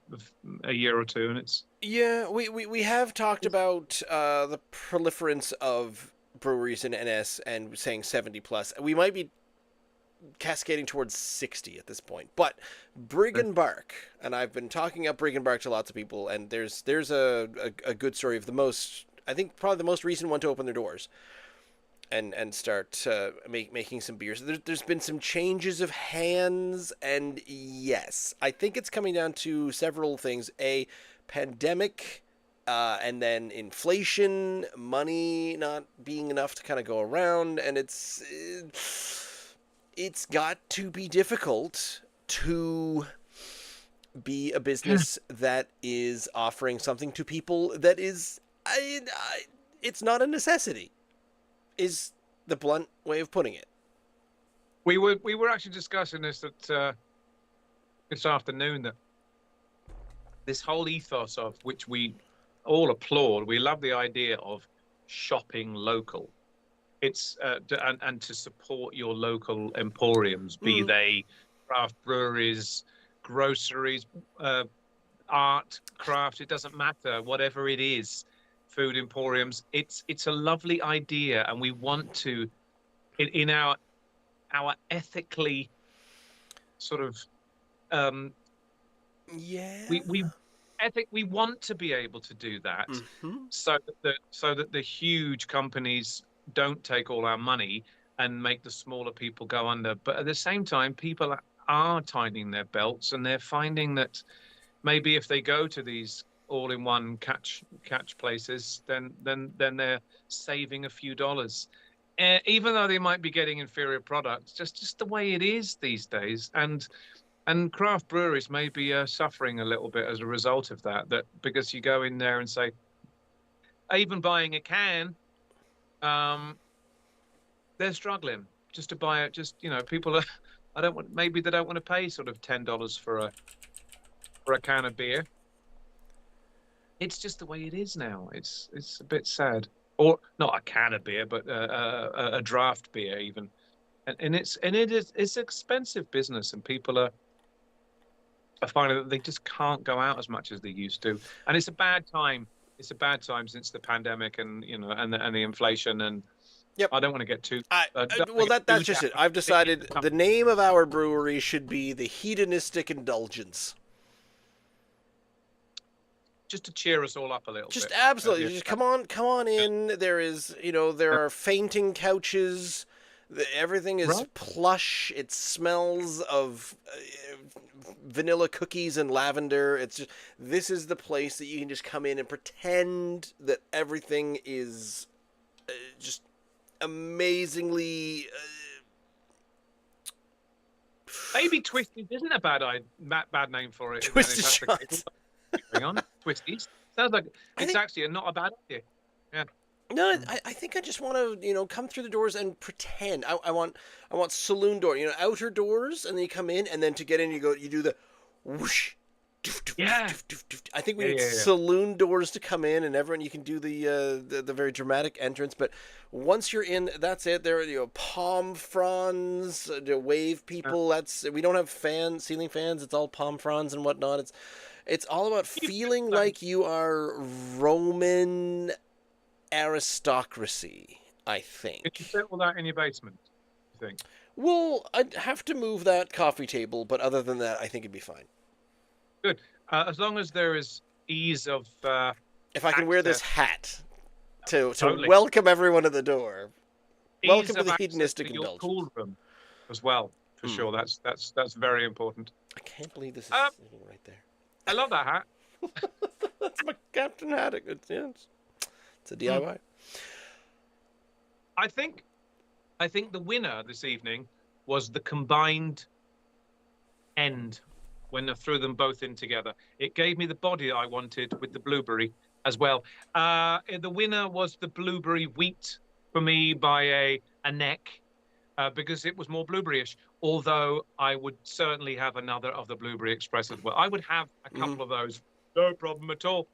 a year or two. And it's we have talked about the proliferance of breweries in NS and saying 70 plus. We might be cascading towards 60 at this point, but Brig and Bark, and I've been talking up Brig and Bark to lots of people, and there's a good story of I think probably the most recent one to open their doors and start making some beers. There's been some changes of hands, and yes, I think it's coming down to several things: a pandemic, and then inflation, money not being enough to kind of go around, and it's got to be difficult to be a business that is offering something to people that is it's not a necessity, is the blunt way of putting it. we were actually discussing this that this afternoon that this whole ethos of which we all applaud, we love the idea of shopping local. It's and to support your local emporiums, be Mm. they craft breweries, groceries, art, craft. It doesn't matter, whatever it is, food emporiums. It's a lovely idea, and we want to in our ethically sort of um, Yeah. we ethic we want to be able to do that Mm-hmm. so that the huge companies don't take all our money and make the smaller people go under. But at the same time, people are tightening their belts, and they're finding that maybe if they go to these all-in-one catch places, then they're saving a few dollars. Even though they might be getting inferior products, just the way it is these days, and craft breweries may be suffering a little bit as a result of that. That because you go in there and say, even buying a can, um, they're struggling just to buy it. Just people are. I don't want. Maybe they don't want to pay sort of $10 for a can of beer. It's just the way it is now. It's a bit sad. Or not a can of beer, but a draft beer even. And it's expensive business, and people are finding that they just can't go out as much as they used to, and it's a bad time. It's a bad time since the pandemic, and and the inflation. And Yep. I don't want to get too don't Well, want to get that's too just down. it. I've Maybe decided the name of our brewery should be the Hedonistic Indulgence. just to cheer us all up a little Just bit. absolutely, Yeah. just come on in. There is, there are fainting couches. Everything is Right. plush. It smells of vanilla cookies and lavender. It's just, this is the place that you can just come in and pretend that everything is just amazingly. Maybe Twisties isn't a bad name for it. Then if Twisted that's the case. shots. Hang on, Twisties. Sounds like I it's think actually not a bad idea. Yeah. no, Mm. I think I just want to, come through the doors and pretend. I want saloon door, outer doors, and then you come in, and then to get in, you do the whoosh. Doof, doof, doof, Yeah. doof, doof, doof. I think we Yeah. need Yeah. saloon doors to come in, and everyone you can do the very dramatic entrance. But once you're in, that's it. There are palm fronds, the wave Yeah. people. We don't have ceiling fans. It's all palm fronds and whatnot. It's all about You feeling like you are Roman aristocracy, I Could you think. fit all that in your basement? You think? Well, I'd have to move that coffee table, but other than that, I think it'd be fine. Good. As long as there is ease of If I can wear this access, hat to totally welcome everyone to the door. ease Welcome to of the access hedonistic to your indulgence. pool room as well, for Mm. sure. That's very important. I can't believe this is Um, sitting right there. I love that hat. That's my Captain Haddock. It's a Mm. DIY. I think the winner this evening was the combined end when I threw them both in together. It gave me the body I wanted with the blueberry as well. The winner was the blueberry wheat for me by a neck because it was more blueberryish. Although I would certainly have another of the blueberry express as well. I would have a Mhm. couple of those, no problem at all.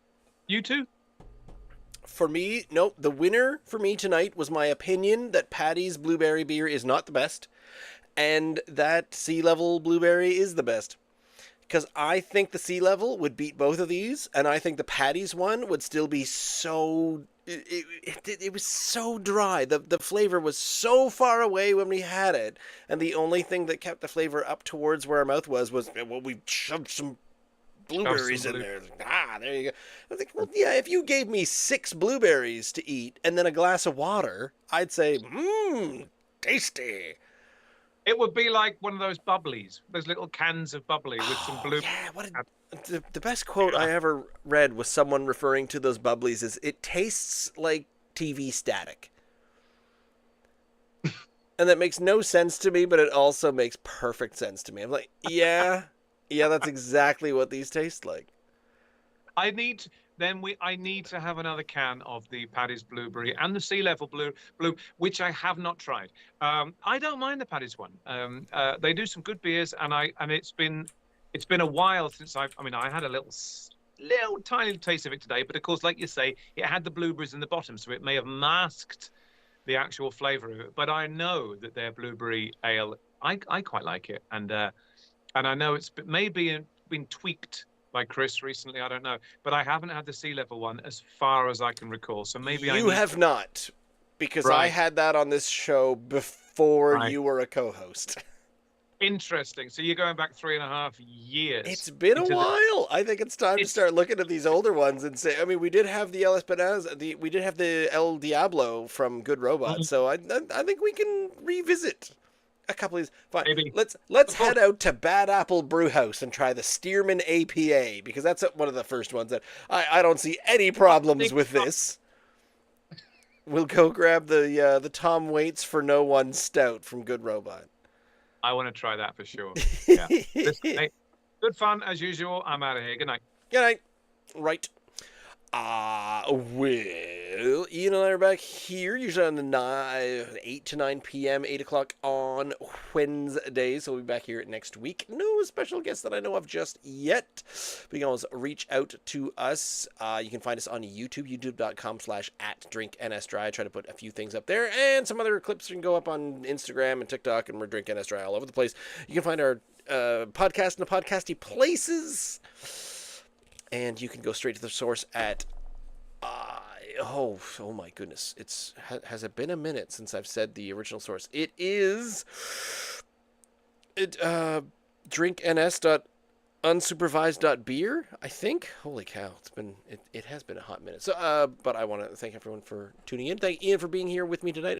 You too? For me, nope. The winner for me tonight was my opinion that Patty's blueberry beer is not the best, and that Sea Level blueberry is the best. Because I think the Sea Level would beat both of these, and I think the Patty's one would still be so. It was so dry. The flavor was so far away when we had it, and the only thing that kept the flavor up towards where our mouth was well, we shoved some Shove some blueberries in blue. there. There you go. I was like, well, yeah, if you gave me 6 blueberries to eat and then a glass of water, I'd say, tasty. It would be like one of those bubblies, those little cans of bubbly with some Oh blue. yeah, the best quote I ever read was someone referring to those bubblies is it tastes like TV static. And that makes no sense to me, but it also makes perfect sense to me. I'm like, yeah, that's exactly what these taste like. I need I need to have another can of the Paddy's blueberry and the sea level blue, which I have not tried. I don't mind the Paddy's one. They do some good beers, and It's been a while since I mean, I had a little tiny taste of it today, but of course, like you say, it had the blueberries in the bottom, so it may have masked the actual flavour of it. But I know that their blueberry ale, I quite like it, and I know maybe been tweaked by Chris recently. I don't know, but I haven't had the sea level one as far as I can recall. So maybe I You need have not, because I right, had that on this show before right. you were a co-host. Interesting. So you're going back 3.5 years It's been a into the. while. I think it's time to It's start looking at these older ones and say. I mean, we did have the El Espinaza, we did have the El Diablo from Good Robot, so I think we can revisit a couple of these. Fine. maybe. Let's Of course, head out to Bad Apple Brewhouse and try the Stearman APA, because that's one of the first ones that I don't see any problems with this. We'll go grab the Tom Waits for No One Stout from Good Robot. I want to try that for sure. Yeah. Listen, hey, good fun as usual. I'm out of here. Good night. Good night. Right. Well, Ian and I are back here, usually on the 8 to 9 p.m., 8 o'clock on Wednesdays. So we'll be back here next week. No special guests that I know of just yet. But you can always reach out to us. You can find us on YouTube, youtube.com/@drinknsdry. I try to put a few things up there, and some other clips can go up on Instagram and TikTok, and we're DrinkNSDry all over the place. You can find our podcast in the podcasty places. And you can go straight to the source at oh my goodness, has it been a minute since I've said the original source? It is drinkns.unsupervised.beer, I think. Holy cow, it has been a hot minute. So but I want to thank everyone for tuning in. Thank Ian for being here with me tonight.